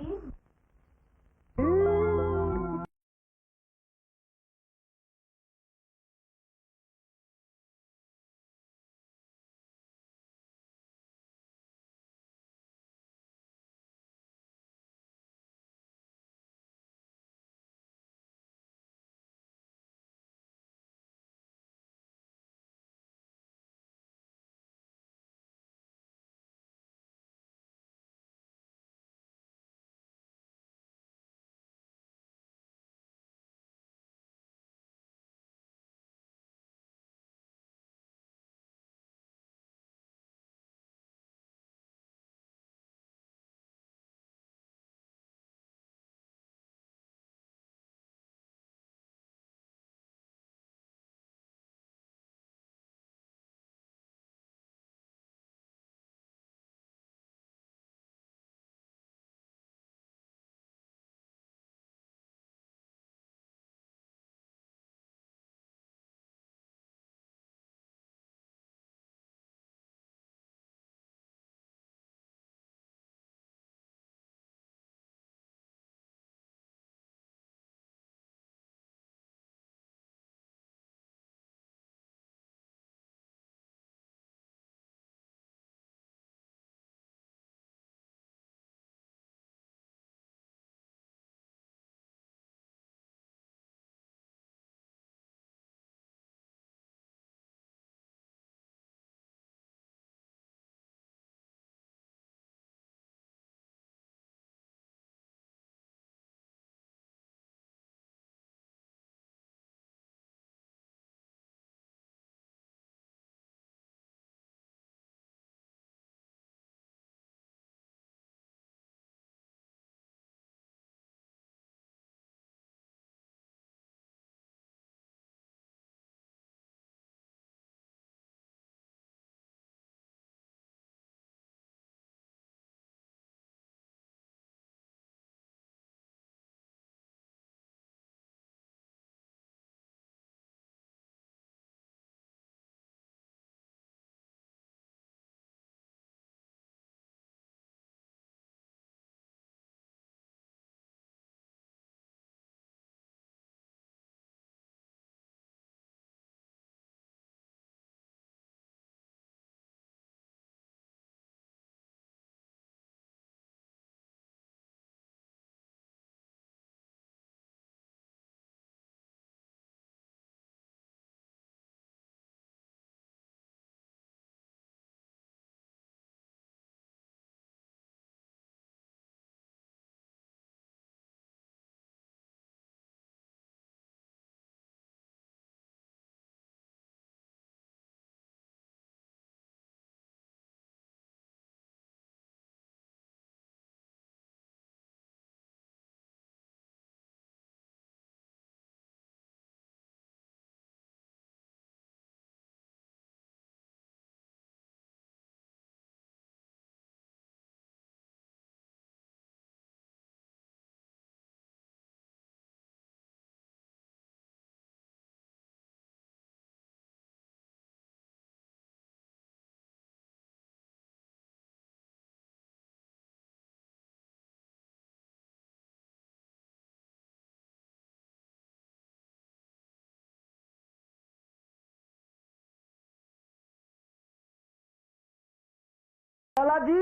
लाला जी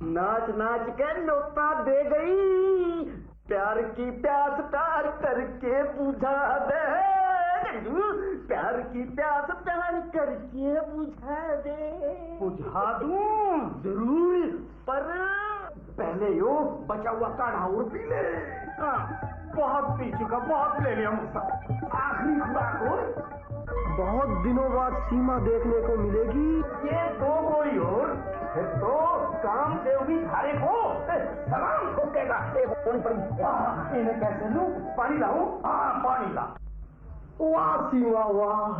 नाच नाच के न्योता दे गई, प्यार की प्यास प्यार करके बुझा दे, प्यार की प्यास प्यार करके बुझा दे। बुझा दूं जरूर, पर पहले यो बचा हुआ काढ़ा और पी ले। बहुत पी चुका, बहुत ले लिया मुझसे, आखिरी खुराक हो। बहुत दिनों बाद सीमा देखने को मिलेगी, ये दो कोई और फिर तो काम से भी धारे को सलाम ठोकेगा। इन्हें कैसे लूं? पानी लाऊं? हाँ पानी ला। वाह सीमा वाह,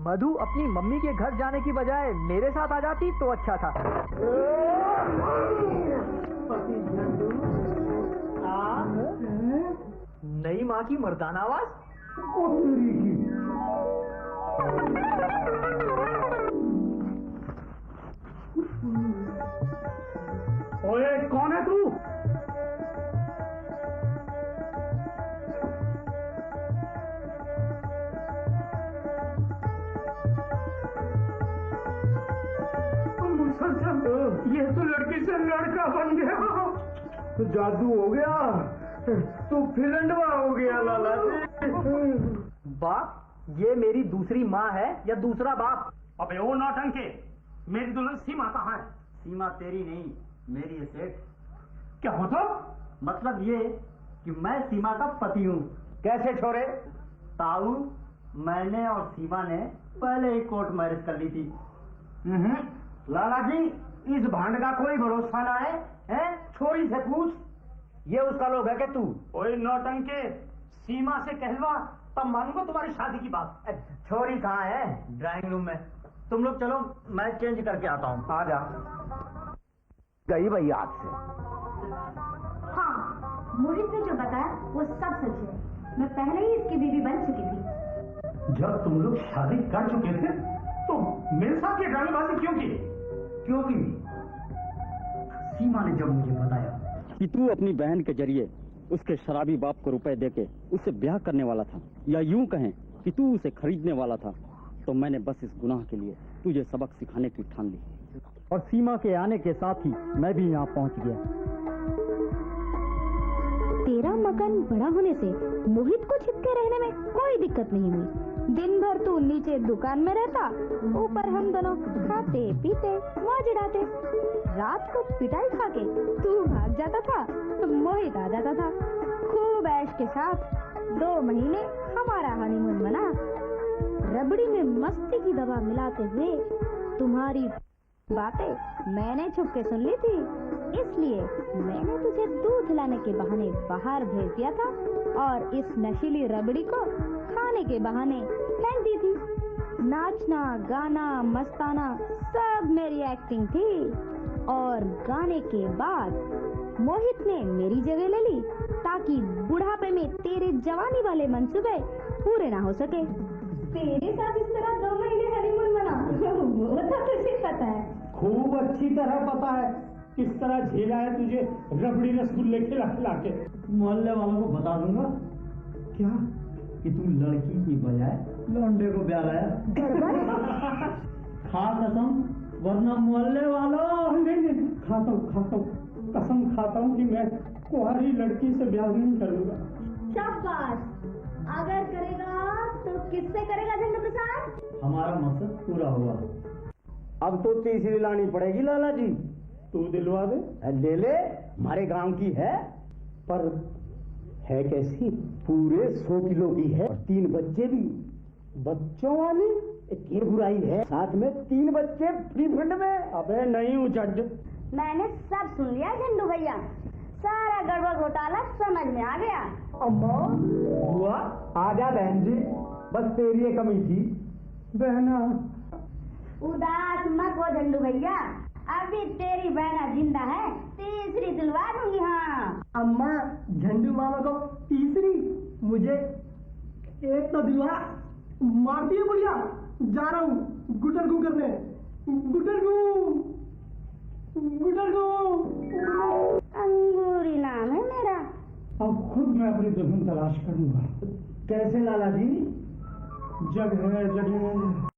मधु अपनी मम्मी के घर जाने की बजाय मेरे साथ आ जाती तो अच्छा था। नई माँ की मर्दाना आवाज। ओए कौन है तू? ये तो लड़की से लड़का बन गया, जादू हो गया, तू फिरंडवा हो गया लाला जी। बाप, ये मेरी दूसरी माँ है या दूसरा बाप? अबे वो नौटंके, मेरी दुल्हन सीमा कहाँ है? सीमा तेरी नहीं मेरी है सेठ। क्या मतलब? मतलब ये कि मैं सीमा का पति हूँ। कैसे छोरे? ताऊ, मैंने और सीमा ने पहले ही कोर्ट मैरिज कर ली थी। लाला जी, इस भांड का कोई भरोसा ना है, हैं? छोरी से पूछ, ये उसका लोग है कि तू? ओए नौटंके, सीमा से कहलवा तब मानूंगा तुम्हारी शादी की बात। छोरी कहाँ है? ड्राइंग रूम में। तुम लोग चलो, मैं चेंज करके आता हूँ। आ जा। गई भाई याद से। हाँ, मोहित ने जो बताया वो सब सच है। मैं पहले ही इसकी बीवी बन चुकी थी। जब तुम लोग शादी कर चुके थे तो मेरे साथ ये ड्रामेबाजी क्यों की? क्योंकि सीमा ने जब मुझे बताया कि तू अपनी बहन के जरिए उसके शराबी बाप को रुपए देके उससे ब्याह करने वाला था, या यूं कहें कि तू उसे खरीदने वाला था, तो मैंने बस इस गुनाह के लिए तुझे सबक सिखाने की ठान ली। और सीमा के आने के साथ ही मैं भी यहाँ पहुँच गया। तेरा मकान बड़ा होने से मोहित को छिपके रहने में कोई दिक्कत नहीं हुई। दिन भर तू नीचे दुकान में रहता, ऊपर हम दोनों खाते पीते मौज उड़ाते। रात को पिटाई खा के तू भाग जाता था तो मोहित आ जाता था। खूब ऐश के साथ 2 महीने हमारा हनीमून बना। रबड़ी में मस्ती की दवा मिलाते हुए तुम्हारी बातें मैंने छुप के सुन ली थी, इसलिए मैंने तुझे दूध लाने के बहाने बाहर भेज दिया था और इस नशीली रबड़ी को खाने के बहाने फेंक दी थी। नाचना गाना मस्ताना सब मेरी एक्टिंग थी। और गाने के बाद मोहित ने मेरी जगह ले ली ताकि बुढ़ापे में तेरे जवानी वाले मंसूबे पूरे ना हो सके। तेरे साथ इस तरह 2 महीने हनीमून मना वो तो तुझे पता है। खूब अच्छी तरह पता है किस तरह झेला है तुझे रबड़ी रसगुल्ले खिला खिला के। मोहल्ले वालों को बता दूंगा क्या कि तू लड़की की बजाय लौंडे को ब्याह लाया। खा कसम, वरना मोहल्ले वालों। नहीं, खाता हूँ, कसम खाता हूँ कि मैं कुंवारी लड़की से ब्याह नहीं करूँगा। शाबाश। अगर करेगा तो किससे करेगा झंडू प्रसाद? हमारा मकसद पूरा हुआ। अब तो तीसरी लानी पड़ेगी लाला जी। तू दिलवा दे। ले ले, हमारे गांव की है। पर है कैसी? पूरे 100 किलो की है, 3 बच्चे भी। बच्चों वाली ये बुराई है, साथ में 3 बच्चे फ्री फंड में। अबे नहीं हूँ जज। मैंने सब सुन लिया झंडू भैया, सारा गड़बड़ घोटाला समझ में आ गया। अम्मा हुआ, आजा बहन जी, बस तेरी ये कमी थी। बहना उदास मत हो झंडू भैया, अभी तेरी बहना जिंदा है, तीसरी दिलवा दूंगी। हाँ अम्मा, झंडू मामा को तीसरी, मुझे एक तो दिलवा। मारती है बुढ़िया, जा रहा हूँ गुटर गू करने। गुटर गू। गुजर दो। अंगूरी नाम है मेरा। अब खुद मैं अपनी दुल्हन तलाश करूंगा। कैसे लाला जी? जग है जग है।